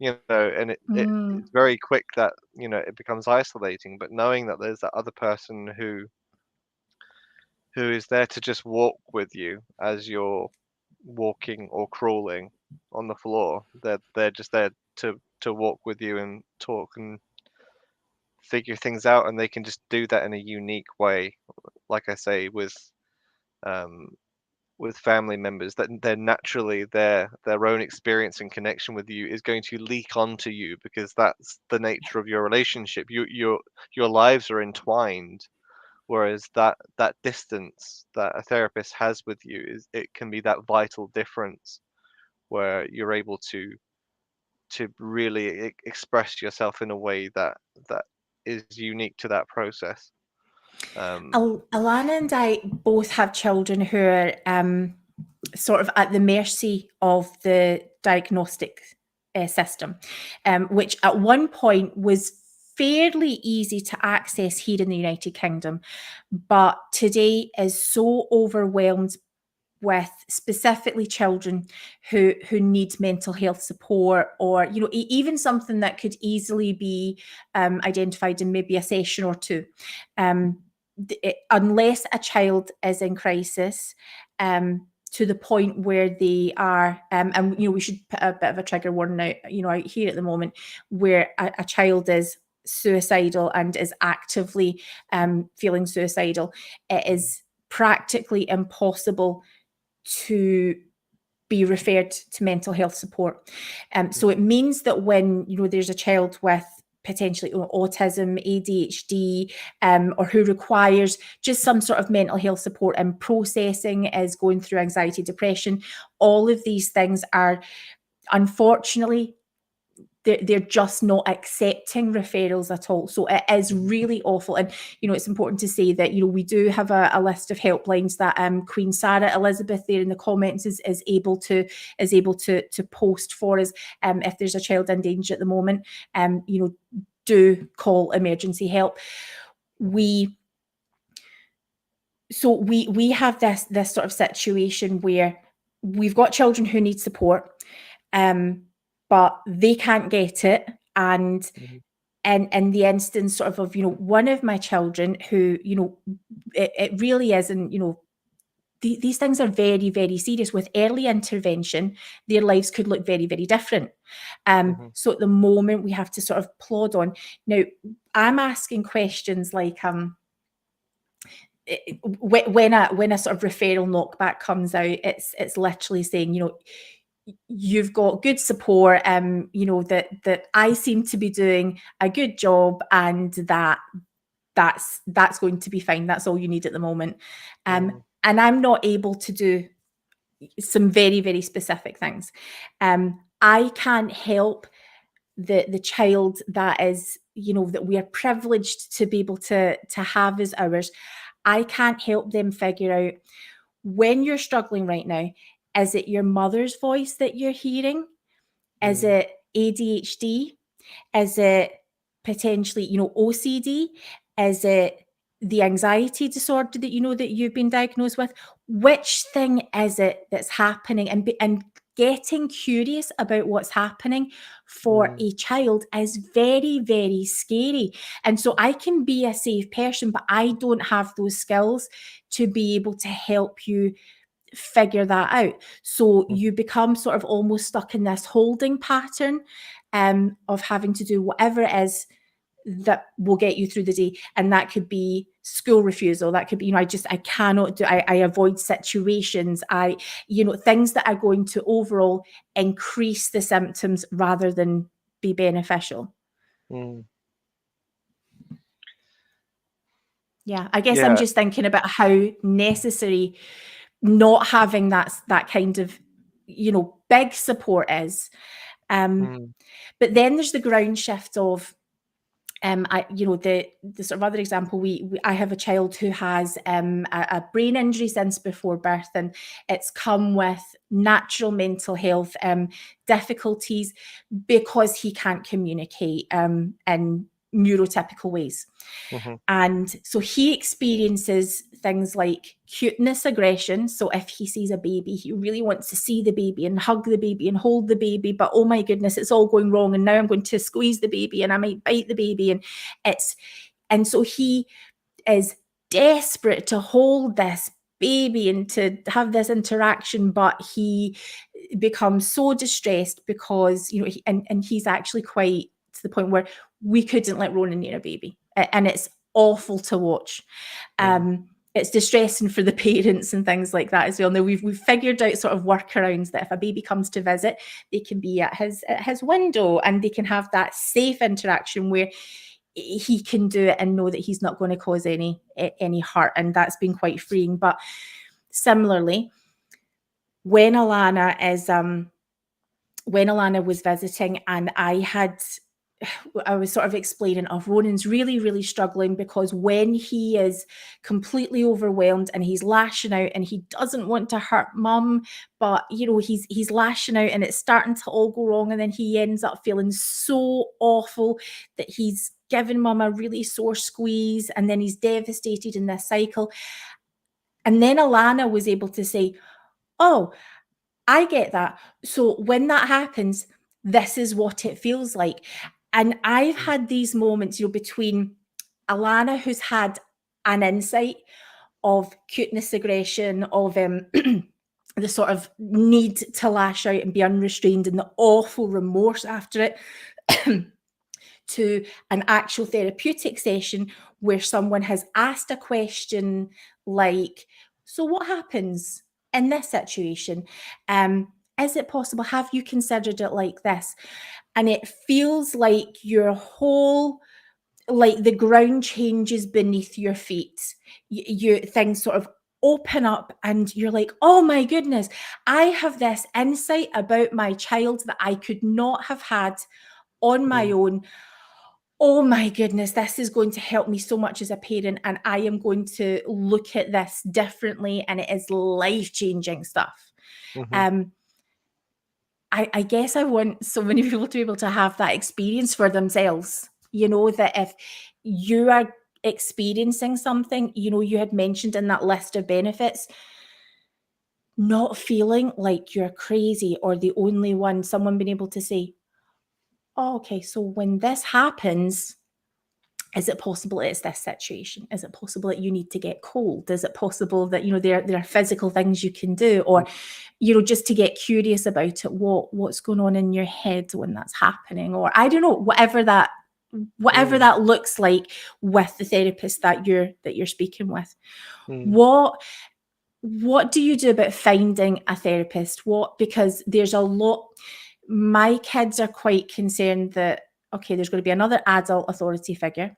You know, and it's very quick that, you know, it becomes isolating. But knowing that there's that other person who is there to just walk with you as you're walking or crawling on the floor, they're just there to walk with you and talk and figure things out, and they can just do that in a unique way. Like I say, with family members, that they're naturally their own experience and connection with you is going to leak onto you, because that's the nature of your relationship. Your lives are entwined, whereas that distance that a therapist has with you, is it can be that vital difference where you're able to really express yourself in a way that is unique to that process. Alana and I both have children who are sort of at the mercy of the diagnostic system, which at one point was fairly easy to access here in the United Kingdom, but today is so overwhelmed with specifically children who need mental health support, or, you know, even something that could easily be identified in maybe a session or two. Unless a child is in crisis, to the point where they are, and, you know, we should put a bit of a trigger warning out, you know, out here at the moment, where a child is suicidal and is actively feeling suicidal. It is practically impossible to be referred to mental health support. So it means that when, you know, there's a child with potentially autism, ADHD, or who requires just some sort of mental health support and processing, is going through anxiety, depression, all of these things are, unfortunately, they're just not accepting referrals at all. So it is really awful. And, you know, it's important to say that, you know, we do have a list of helplines that Queen Sarah Elizabeth there in the comments is able to post for us. If there's a child in danger at the moment, you know, do call emergency help. We have this sort of situation where we've got children who need support, but they can't get it. And in the instance sort of, you know, one of my children who, you know, it really isn't, you know, these things are very, very serious. With early intervention, their lives could look very, very different. So at the moment, we have to sort of plod on. Now, I'm asking questions like, when a sort of referral knockback comes out, it's literally saying, you know, you've got good support, you know, that I seem to be doing a good job, and that's going to be fine. That's all you need at the moment. And I'm not able to do some very, very specific things. I can't help the child that is, you know, that we are privileged to be able to have as ours. I can't help them figure out, when you're struggling right now, is it your mother's voice that you're hearing? Is it ADHD? Is it potentially, you know, OCD? Is it the anxiety disorder that you know that you've been diagnosed with? Which thing is it that's happening? And getting curious about what's happening for a child is very, very scary. And so I can be a safe person, but I don't have those skills to be able to help you figure that out. So you become sort of almost stuck in this holding pattern of having to do whatever it is that will get you through the day. And that could be school refusal. That could be, you know, I cannot do, I avoid situations. You know, things that are going to overall increase the symptoms rather than be beneficial. Yeah, I guess I'm just thinking about how necessary not having that kind of, you know, big support is. But then there's the ground shift of, you know, the sort of other example, I have a child who has a brain injury since before birth, and it's come with natural mental health difficulties because he can't communicate in neurotypical ways. And so he experiences things like cuteness aggression. So if he sees a baby, he really wants to see the baby and hug the baby and hold the baby, but oh my goodness, it's all going wrong, and now I'm going to squeeze the baby and I might bite the baby, and so he is desperate to hold this baby and to have this interaction, but he becomes so distressed because, you know, and he's actually quite to the point where we couldn't let Ronan near a baby, and it's awful to watch. It's distressing for the parents and things like that as well. Now we've figured out sort of workarounds that if a baby comes to visit, they can be at his window and they can have that safe interaction where he can do it and know that he's not going to cause any hurt, and that's been quite freeing. But similarly, when Alana was visiting, and I was sort of explaining, Ronan's really, really struggling because when he is completely overwhelmed and he's lashing out and he doesn't want to hurt mum, but, you know, he's lashing out and it's starting to all go wrong, and then he ends up feeling so awful that he's given mum a really sore squeeze, and then he's devastated in this cycle. And then Alana was able to say, oh, I get that. So when that happens, this is what it feels like. And I've had these moments, you know, between Alana, who's had an insight of cuteness aggression, of the sort of need to lash out and be unrestrained and the awful remorse after it, to an actual therapeutic session where someone has asked a question like, So what happens in this situation? Is it possible? Have you considered it like this? And it feels like your whole, like the ground changes beneath your feet. Things sort of open up and you're like, oh my goodness, I have this insight about my child that I could not have had on my own. Oh my goodness, this is going to help me so much as a parent, and I am going to look at this differently, and it is life-changing stuff. I guess I want so many people to be able to have that experience for themselves. That if you are experiencing something, you had mentioned in that list of benefits, not feeling like you're crazy or the only one, someone being able to say, oh, okay, so when this happens, is it possible it's this situation? Is it possible that you need to get cold? Is it possible that, there are physical things you can do? Or, just to get curious about it, what's going on in your head when that's happening? Or I don't know, whatever that looks like with the therapist that you're speaking with. What do you do about finding a therapist? Because there's a lot, my kids are quite concerned that, okay, there's going to be another adult authority figure.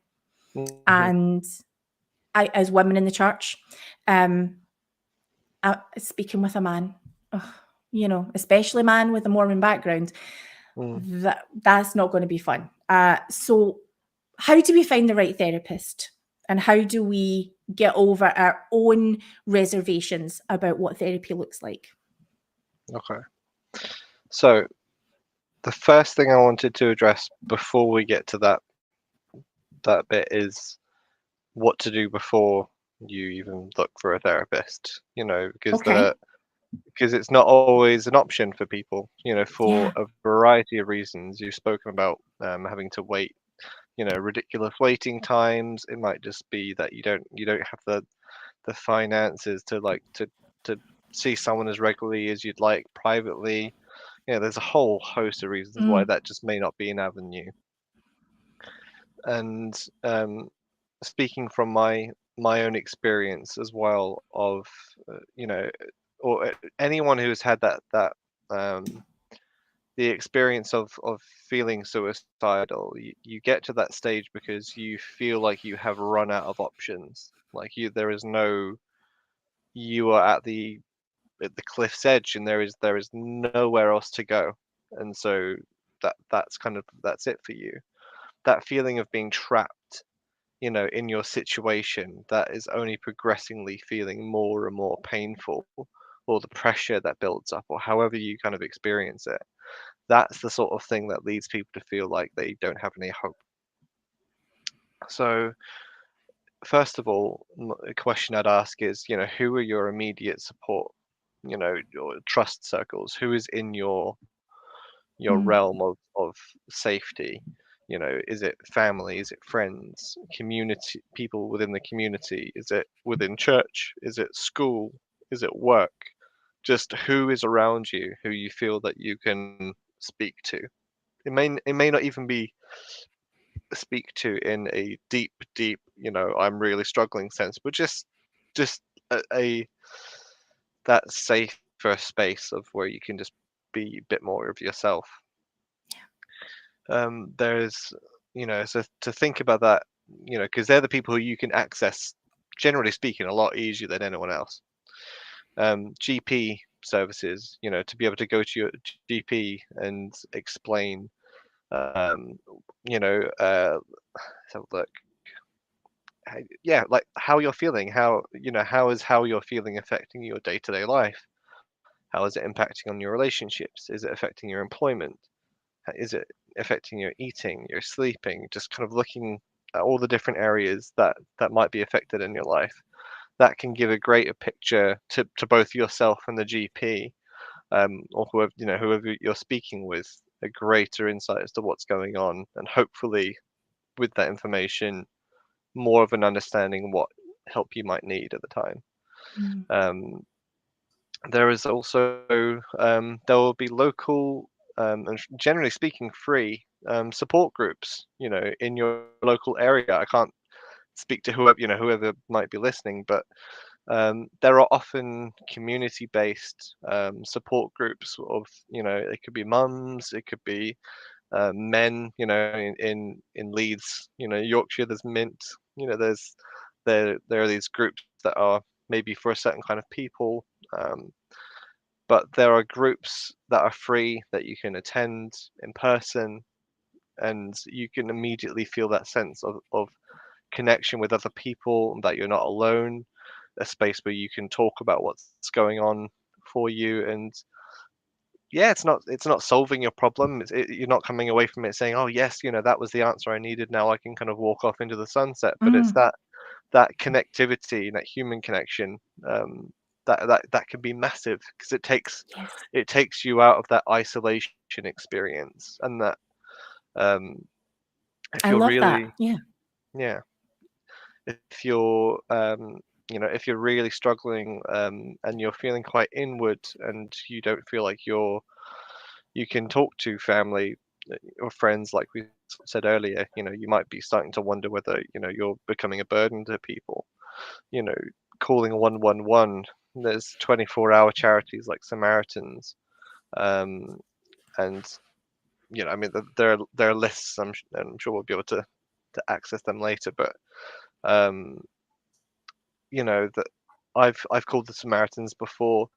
And as women in the church, speaking with a man, especially a man with a Mormon background, that's not going to be fun. So how do we find the right therapist? And how do we get over our own reservations about what therapy looks like? Okay. So the first thing I wanted to address before we get to that bit is what to do before you even look for a therapist, because because it's not always an option for people, for a variety of reasons. You've spoken about having to wait, ridiculous waiting times. It might just be that you don't have the finances to see someone as regularly as you'd like privately. There's a whole host of reasons why that just may not be an avenue. And speaking from my own experience as well of or anyone who has had that the experience of feeling suicidal, you get to that stage because you feel like you have run out of options. Like you are at the cliff's edge, and there is nowhere else to go, and so that's it for you. That feeling of being trapped, in your situation, that is only progressively feeling more and more painful, or the pressure that builds up, or however you kind of experience it. That's the sort of thing that leads people to feel like they don't have any hope. So first of all, a question I'd ask is, who are your immediate support, your trust circles? Who is in your realm of safety? Is it family? Is it friends? Community, people within the community? Is it within church? Is it school? Is it work? Just who is around you, who you feel that you can speak to. It may not even be speak to in a deep, I'm really struggling sense, but just a that safer space of where you can just be a bit more of yourself. There's, so to think about that, because they're the people who you can access, generally speaking, a lot easier than anyone else. GP services, to be able to go to your GP and explain, let's have a look. Like how you're feeling, how you're feeling affecting your day-to-day life? How is it impacting on your relationships? Is it affecting your employment? Is it affecting your eating, your sleeping? Just kind of looking at all the different areas that might be affected in your life. That can give a greater picture to both yourself and the GP, or whoever you're speaking with, a greater insight as to what's going on, and hopefully with that information, more of an understanding what help you might need at the time. There is also there will be local and generally speaking free support groups, in your local area. I can't speak to whoever might be listening, but There are often community-based support groups of, it could be mums, it could be men, in Leeds, Yorkshire, there's Mint, there are these groups that are maybe for a certain kind of people, but there are groups that are free that you can attend in person, and you can immediately feel that sense of connection with other people, that you're not alone, a space where you can talk about what's going on for you. And yeah, it's not solving your problem. You're not coming away from it saying, oh yes, that was the answer I needed, now I can kind of walk off into the sunset. But it's that connectivity, that human connection, that can be massive, because Yes. it takes you out of that isolation experience. And that if I you're love that. really, Yeah. yeah, if you're if you're really struggling, and you're feeling quite inward, and you don't feel like you can talk to family or friends, like we said earlier, you might be starting to wonder whether, you're becoming a burden to people. you know Calling 111. There's 24-hour charities like Samaritans, um and I mean, there are lists. I'm sure we'll be able to access them later, but um that I've called the Samaritans before,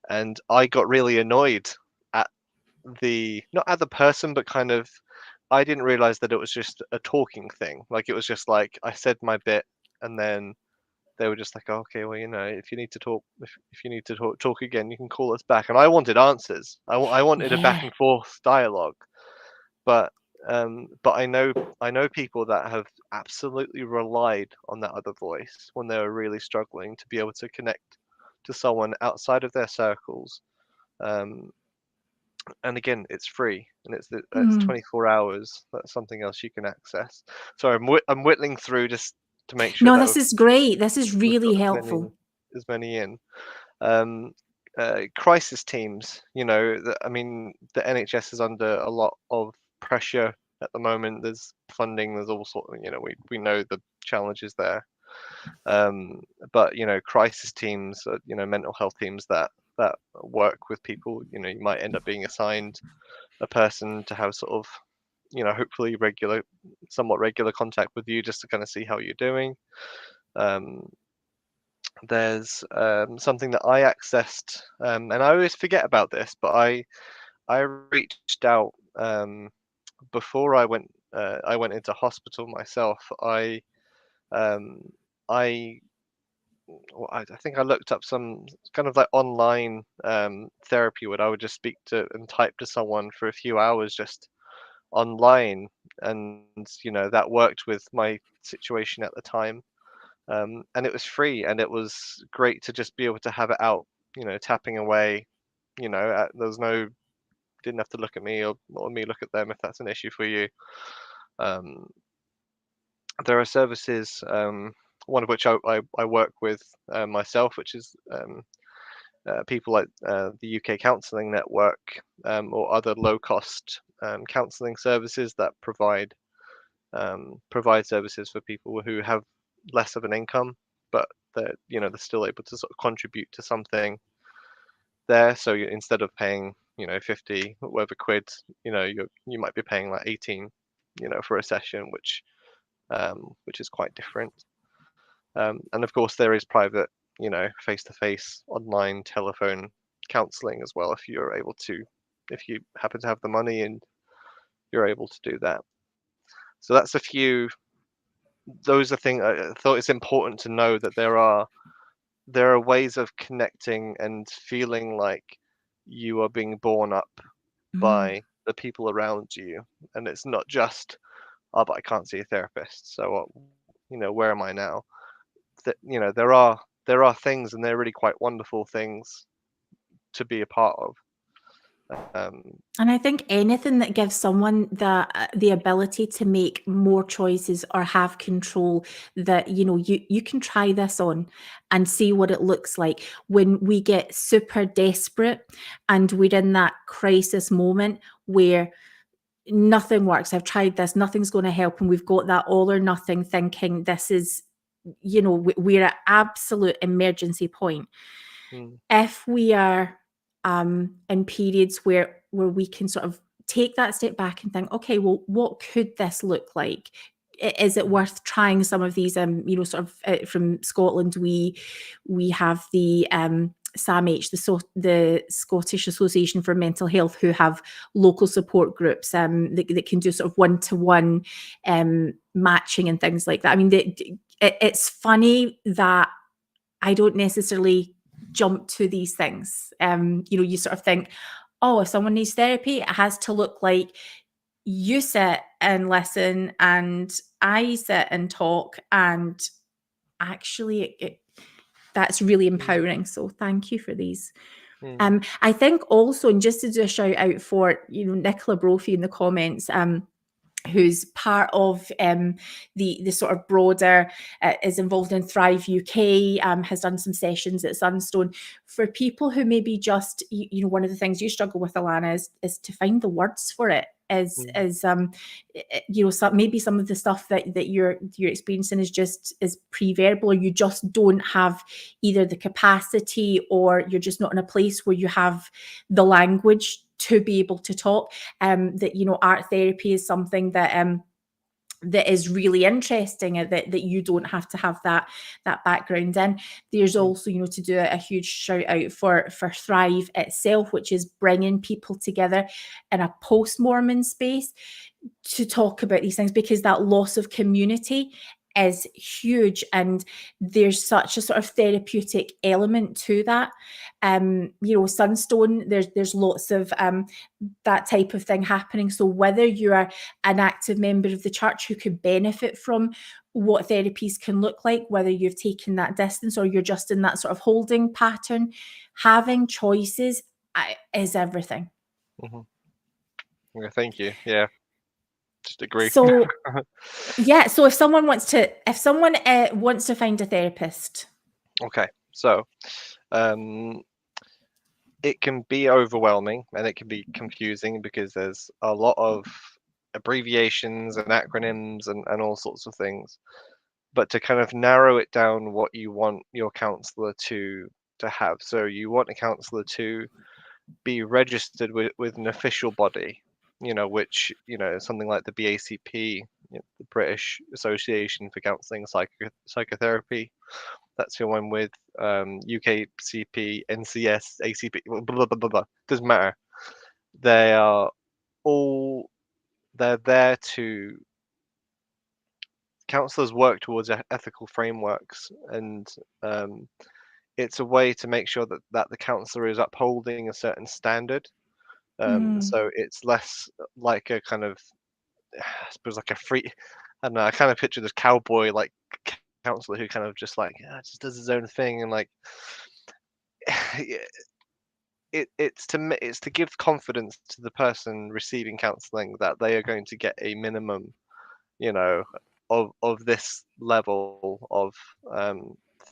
and I got really annoyed at not at the person, but kind of, I didn't realize that it was just a talking thing. Like, it was just like I said my bit, and then they were just like, oh, okay, well, if you need to talk, if you need to talk again, you can call us back. And I wanted answers. I wanted a back Yeah. and forth dialogue. But I know people that have absolutely relied on that other voice when they were really struggling, to be able to connect to someone outside of their circles. Um, and again, it's free, and it's Mm. 24 hours. That's something else you can access. Sorry, I'm whittling through just to make sure No, that this is great. This is we've really got helpful. as many in. Um, Crisis teams. I mean, the NHS is under a lot of pressure at the moment. There's funding. There's all sort. We know the challenges there. But crisis teams, mental health teams that work with people. You might end up being assigned a person to have sort of, hopefully somewhat regular contact with you, just to kind of see how you're doing. There's something that I accessed, and I always forget about this, but I reached out, before I went into hospital myself. Um, I I think I looked up some kind of like online therapy, where I would just speak to and type to someone for a few hours just online, and that worked with my situation at the time. And it was free, and it was great to just be able to have it out, tapping away. There's no Didn't have to look at me, or me look at them, if that's an issue for you. Um, there are services, one of which I work with myself, which is people like the UK Counselling Network, or other low-cost counselling services that provide services for people who have less of an income, but they're still able to sort of contribute to something there. So instead of paying 50 whatever quid, you might be paying like 18, for a session, which is quite different. And of course there is private, face-to-face, online, telephone counselling as well, if you happen to have the money and you're able to do that. So that's a few. Those are things I thought it's important to know, that there are ways of connecting and feeling like you are being borne up Mm. by the people around you, and it's not just, oh, but I can't see a therapist, so where am I now? That there are things, and they're really quite wonderful things to be a part of. Um, And I think anything that gives someone the ability to make more choices or have control, that you can try this on and see what it looks like. When we get super desperate and we're in that crisis moment where nothing works, I've tried this, nothing's going to help, and we've got that all or nothing thinking, this is we're at absolute emergency point. Mm. If we are in periods where we can sort of take that step back and think, okay, well, what could this look like? Is it worth trying some of these? Sort of from Scotland, we have the SAMH, the Scottish Association for Mental Health, who have local support groups that can do sort of one-to-one matching and things like that. I mean, it's funny that I don't necessarily jump to these things. You sort of think, oh, if someone needs therapy, it has to look like you sit and listen and I sit and talk, and actually that's really empowering. So thank you for these. I think also, and just to do a shout out for Nicola Brophy in the comments, who's part of the sort of broader, is involved in Thrive UK, has done some sessions at Sunstone. For people who maybe just, one of the things you struggle with, Alana, is to find the words for it. Maybe some of the stuff that you're experiencing is pre-verbal, or you just don't have either the capacity, or you're just not in a place where you have the language to be able to talk. That art therapy is something that is really interesting, that you don't have to have that background in. There's also, to do a huge shout out for Thrive itself, which is bringing people together in a post-Mormon space to talk about these things, because that loss of community is huge, and there's such a sort of therapeutic element to that. Sunstone, there's lots of that type of thing happening. So whether you are an active member of the church who could benefit from what therapies can look like, whether you've taken that distance or you're just in that sort of holding pattern, having choices is everything. Yeah, thank you. Yeah, just agree. So yeah, so if someone wants to find a therapist. Okay, so it can be overwhelming and it can be confusing, because there's a lot of abbreviations and acronyms and all sorts of things. But to kind of narrow it down, what you want your counselor to have. So you want a counselor to be registered with an official body, which, something like the BACP, the British Association for Counselling Psychotherapy. That's who I'm with. UKCP, NCS, ACP, blah, blah, blah, blah. Doesn't matter. They're there to counselors work towards ethical frameworks, and it's a way to make sure that the counselor is upholding a certain standard. So it's less like a kind of, I suppose, like a free, I don't know, I kind of picture this cowboy like counselor who kind of just like just does his own thing, and like it's to give confidence to the person receiving counseling that they are going to get a minimum, of this level of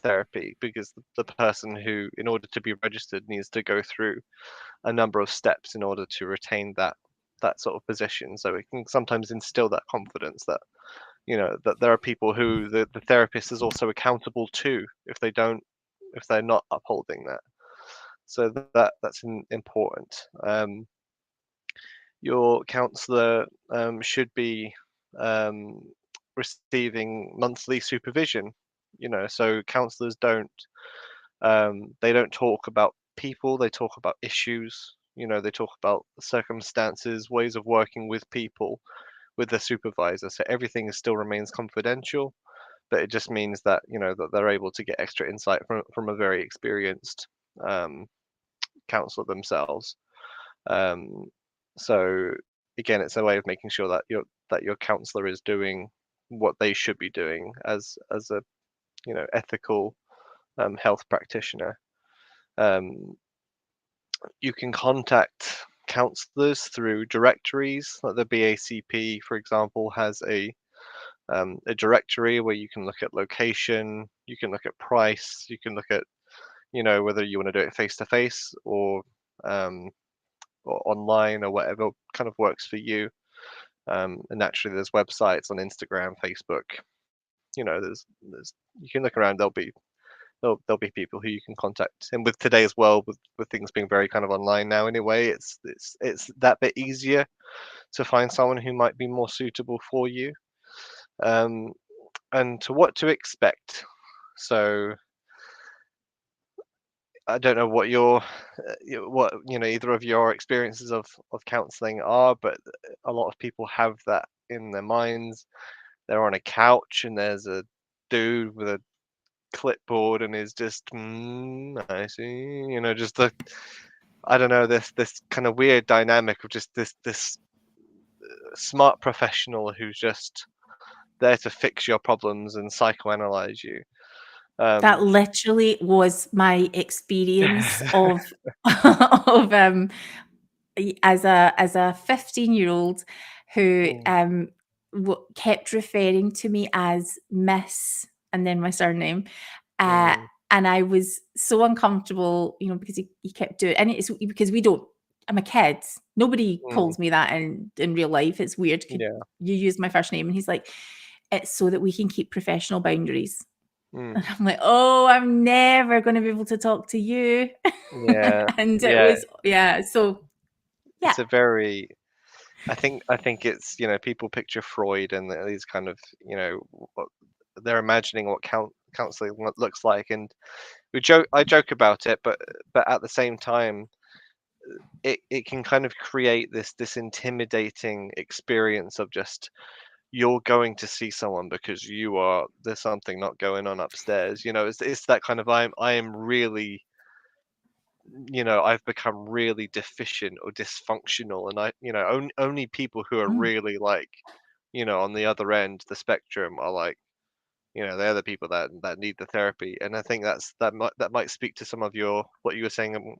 therapy, because the person who, in order to be registered, needs to go through a number of steps in order to retain that sort of position. So it can sometimes instill that confidence that that there are people who the therapist is also accountable to if they're not upholding that. So that's important. Your counselor should be receiving monthly supervision. So counselors don't talk about people, they talk about issues. They talk about circumstances, ways of working with people, with their supervisor. So everything still remains confidential, but it just means that that they're able to get extra insight from a very experienced counselor themselves. So again, it's a way of making sure that your counselor is doing what they should be doing as a ethical health practitioner. You can contact counselors through directories. Like the BACP, for example, has a directory where you can look at location, you can look at price, you can look at whether you want to do it face to face or online, or whatever kind of works for you. And naturally, there's websites on Instagram, Facebook, there's you can look around. There'll be people who you can contact, and with today as well, with things being very kind of online now anyway, it's that bit easier to find someone who might be more suitable for you. And to what to expect. So I don't know what what either of your experiences of counseling are, but a lot of people have that in their minds. They're on a couch and there's a dude with a clipboard and is just I see, just the I don't know, this kind of weird dynamic of just this smart professional who's just there to fix your problems and psychoanalyze you. That literally was my experience of of as a 15-year-old who Mm, kept referring to me as Miss and then my surname. Uh, mm, and I was so uncomfortable, because he kept doing, and it's because I'm a kid. Nobody mm, calls me that in real life. It's weird. Could yeah. you use my first name? And he's like, it's so that we can keep professional boundaries. And Mm, I'm like, oh, I'm never going to be able to talk to you. yeah. And it Yeah. was, yeah. So, yeah. It's a very I think it's people picture Freud and these kind of what they're imagining what counseling looks like, and I joke about it, but at the same time it can kind of create this intimidating experience of just you're going to see someone because there's something not going on upstairs. It's that kind of I am really I've become really deficient or dysfunctional, and only people who are Mm. really like on the other end of the spectrum are like they're the people that need the therapy. And I think that might speak to some of what you were saying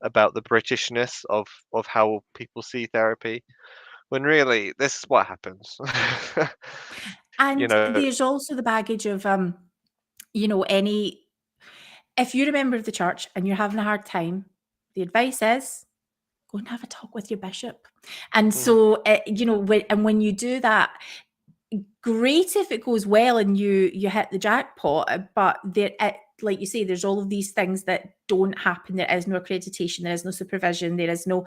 about the Britishness of how people see therapy, when really this is what happens. you And know there's also the baggage of, any, if you're a member of the church and you're having a hard time, the advice is go and have a talk with your bishop. And Mhm, so, when you do that, great if it goes well and you hit the jackpot, but like you say, there's all of these things that don't happen. There is no accreditation, there is no supervision, there is no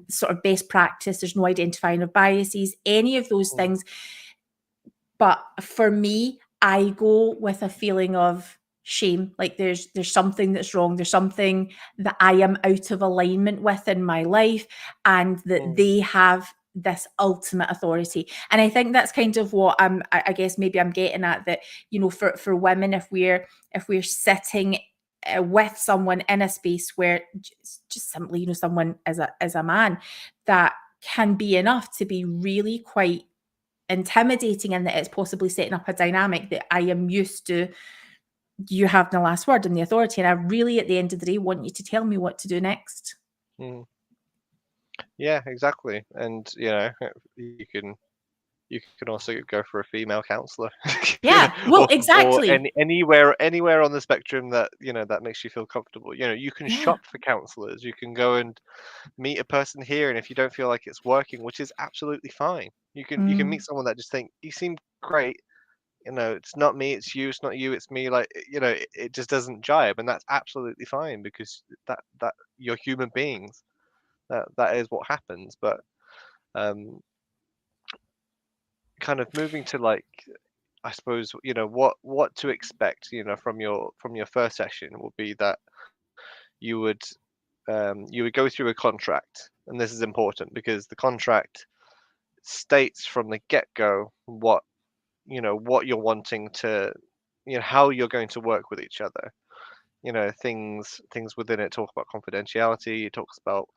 sort of best practice, there's no identifying of biases, any of those mm, things. But for me, I go with a feeling of shame. Like there's something that's wrong. There's something that I am out of alignment with in my life, and that mm, they have this ultimate authority. And I think that's kind of what I guess maybe I'm getting at, that, for women, if we're sitting with someone in a space where just simply, someone as a man, that can be enough to be really quite intimidating, and that it's possibly setting up a dynamic that I am used to. You have the last word and the authority, and I really, at the end of the day, want you to tell me what to do next. mm. Yeah, exactly. And you can also go for a female counselor, Yeah, well, or exactly. anywhere on the spectrum that that makes you feel comfortable. You can Yeah. shop for counselors. You can go and meet a person here, and if you don't feel like it's working, which is absolutely fine, you can meet Mm. someone that just think you seem great. It's not me, it's you. It's not you, it's me. Like it just doesn't jibe, and that's absolutely fine, because that you're human beings. That is what happens. But um, kind of moving to, like, I suppose what to expect from your first session will be that you would you would go through a contract, and this is important because the contract states from the get-go what you're wanting to how you're going to work with each other. Things within it talk about confidentiality. It talks about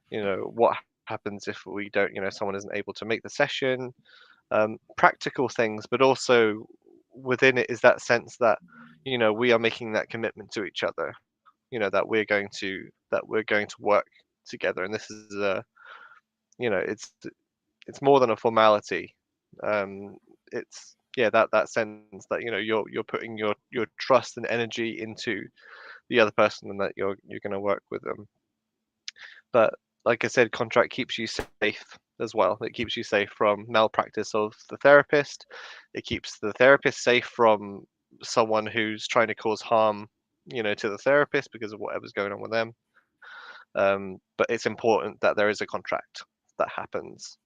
what happens if we don't someone isn't able to make the session, practical things, but also within it is that sense that we are making that commitment to each other. That we're going to work together, and this is it's more than a formality. It's that sense that you're putting your trust and energy into the other person, and that you're going to work with them. But like I said, contract keeps you safe as well. It keeps you safe from malpractice of the therapist. It keeps the therapist safe from someone who's trying to cause harm, to the therapist because of whatever's going on with them. But it's important that there is a contract that happens.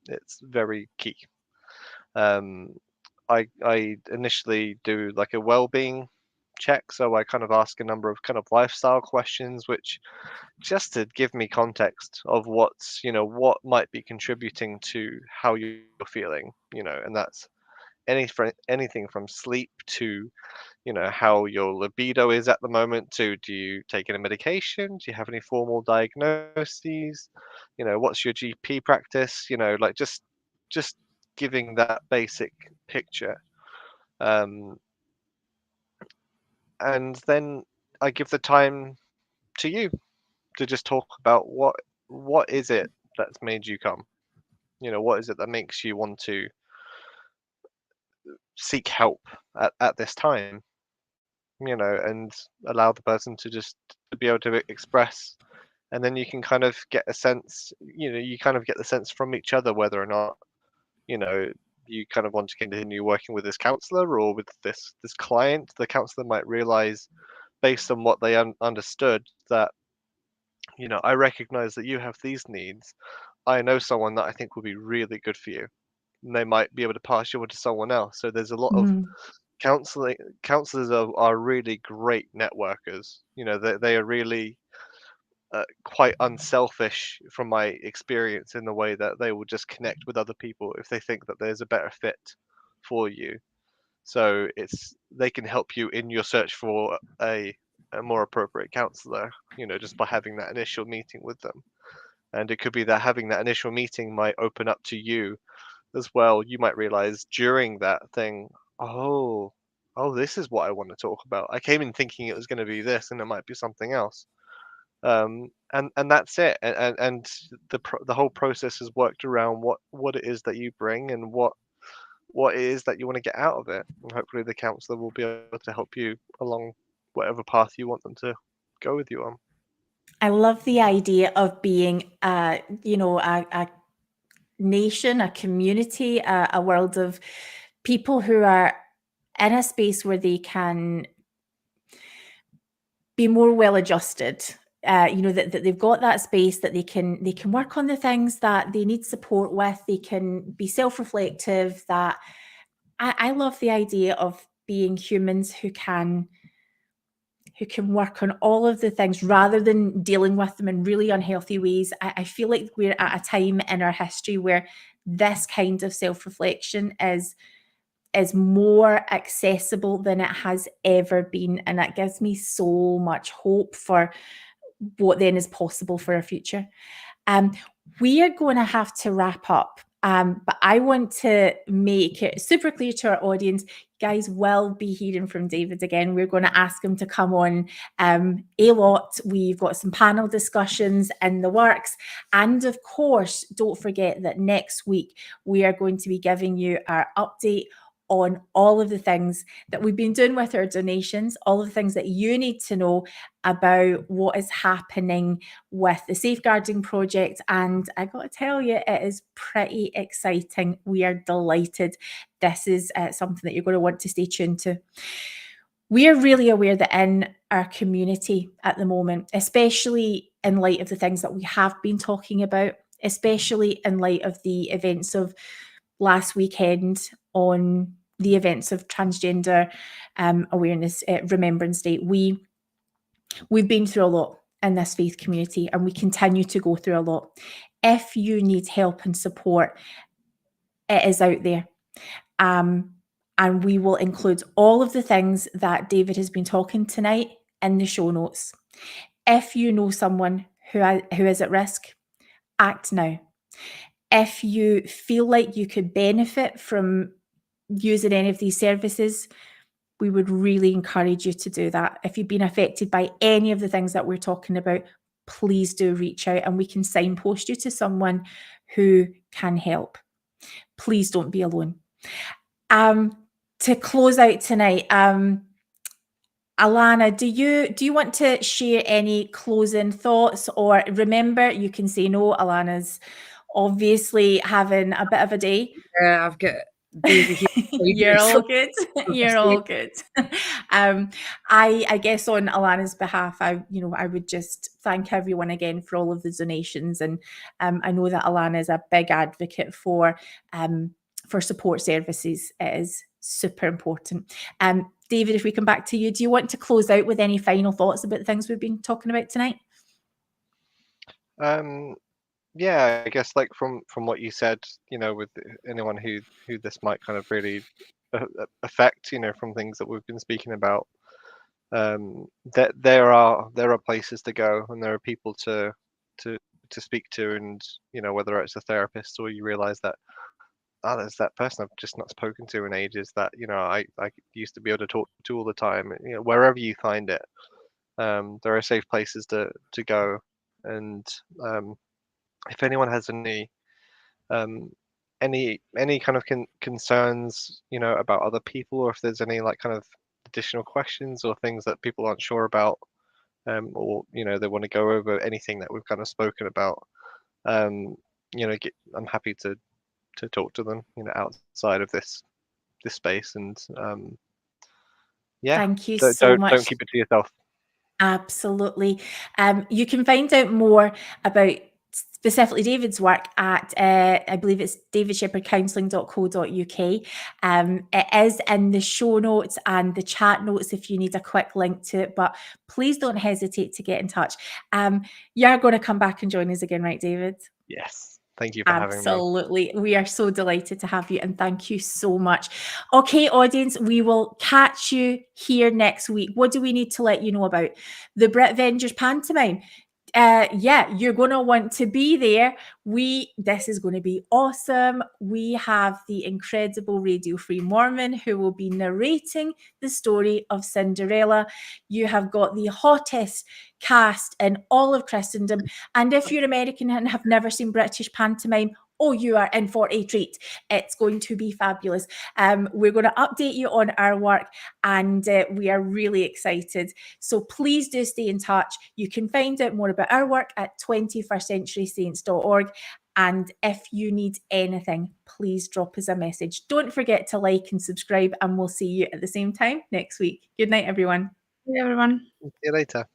It's very key. I initially do like a well-being check, so I kind of ask a number of kind of lifestyle questions, which just to give me context of what might be contributing to how you're feeling, and that's anything from sleep to how your libido is at the moment, to do you take any medication, do you have any formal diagnoses, what's your GP practice, like just giving that basic picture. And then I give the time to you to just talk about what is it that's made you come, what is it that makes you want to seek help at this time, and allow the person to just to be able to express. And then you can kind of get a sense, you kind of get the sense from each other whether or not you kind of want to continue working with this counselor or with this client. The counselor might realize, based on what they understood, that I recognize that you have these needs. I know someone that I think will be really good for you, and they might be able to pass you over to someone else. So there's a lot of counselors are really great networkers. They are really quite unselfish from my experience, in the way that they will just connect with other people if they think that there's a better fit for you. So they can help you in your search for a more appropriate counselor, just by having that initial meeting with them. And it could be that having that initial meeting might open up to you as well. You might realize during that thing, oh, this is what I want to talk about. I came in thinking it was going to be this, and it might be something else. And that's it. And the whole process is worked around what it is that you bring, and what it is that you want to get out of it. And hopefully the counselor will be able to help you along whatever path you want them to go with you on. I love the idea of being, a nation, a community, a world of people who are in a space where they can be more well adjusted. That they've got that space that they can work on the things that they need support with. They can be self-reflective. That I love the idea of being humans who can work on all of the things rather than dealing with them in really unhealthy ways. I feel like we're at a time in our history where this kind of self-reflection is more accessible than it has ever been. And that gives me so much hope for what then is possible for our future. We are going to have to wrap up. But I want to make it super clear to our audience, you guys will be hearing from David again. We're going to ask him to come on a lot. We've got some panel discussions in the works. And of course, don't forget that next week, we are going to be giving you our update on all of the things that we've been doing with our donations, all of the things that you need to know about what is happening with the safeguarding project. And I got to tell you, it is pretty exciting. We are delighted. This is something that you're going to want to stay tuned to. We are really aware that in our community at the moment, especially in light of the things that we have been talking about, especially in light of the events of last weekend on the events of Transgender Awareness Remembrance Day, we've been through a lot in this faith community, and we continue to go through a lot. If you need help and support, it is out there. And we will include all of the things that David has been talking tonight in the show notes. If you know someone who is at risk, act now. If you feel like you could benefit from using any of these services, we would really encourage you to do that. If you've been affected by any of the things that we're talking about, please do reach out and we can signpost you to someone who can help. Please don't be alone. To close out tonight, Alana, do you want to share any closing thoughts? Or remember, you can say no. Alana's obviously having a bit of a day. I've got Daisy here. You're all good. You're all good. I guess on Alana's behalf, I would just thank everyone again for all of the donations, and I know that Alana is a big advocate for support services. It is super important. David, if we come back to you, do you want to close out with any final thoughts about the things we've been talking about tonight? Yeah, I guess like from what you said, with anyone who this might kind of really affect, from things that we've been speaking about, that there are places to go, and there are people to speak to, and whether it's a therapist, or you realize that there's that person I've just not spoken to in ages that I used to be able to talk to all the time. Wherever you find it, there are safe places to go, and if anyone has any kind of concerns, about other people, or if there's any like kind of additional questions or things that people aren't sure about, or they want to go over anything that we've kind of spoken about, I'm happy to talk to them, outside of this space, and yeah, Thank you so much. Don't keep it to yourself. Absolutely. You can find out more about specifically David's work at, I believe it's davidsheppardcounselling.co.uk. It is in the show notes and the chat notes if you need a quick link to it, but please don't hesitate to get in touch. You're going to come back and join us again, right, David? Yes. Thank you for having me. Absolutely. We are so delighted to have you, and thank you so much. Okay, audience, we will catch you here next week. What do we need to let you know about? The Brit Vengers pantomime. You're going to want to be there. This is going to be awesome. We have the incredible Radio Free Mormon who will be narrating the story of Cinderella. You have got the hottest cast in all of Christendom. And if you're American and have never seen British pantomime, you are in for a treat. It's going to be fabulous. We're going to update you on our work, and we are really excited. So please do stay in touch. You can find out more about our work at 21stcenturysaints.org. And if you need anything, please drop us a message. Don't forget to like and subscribe, and we'll see you at the same time next week. Good night, everyone. Hey, everyone. See you later.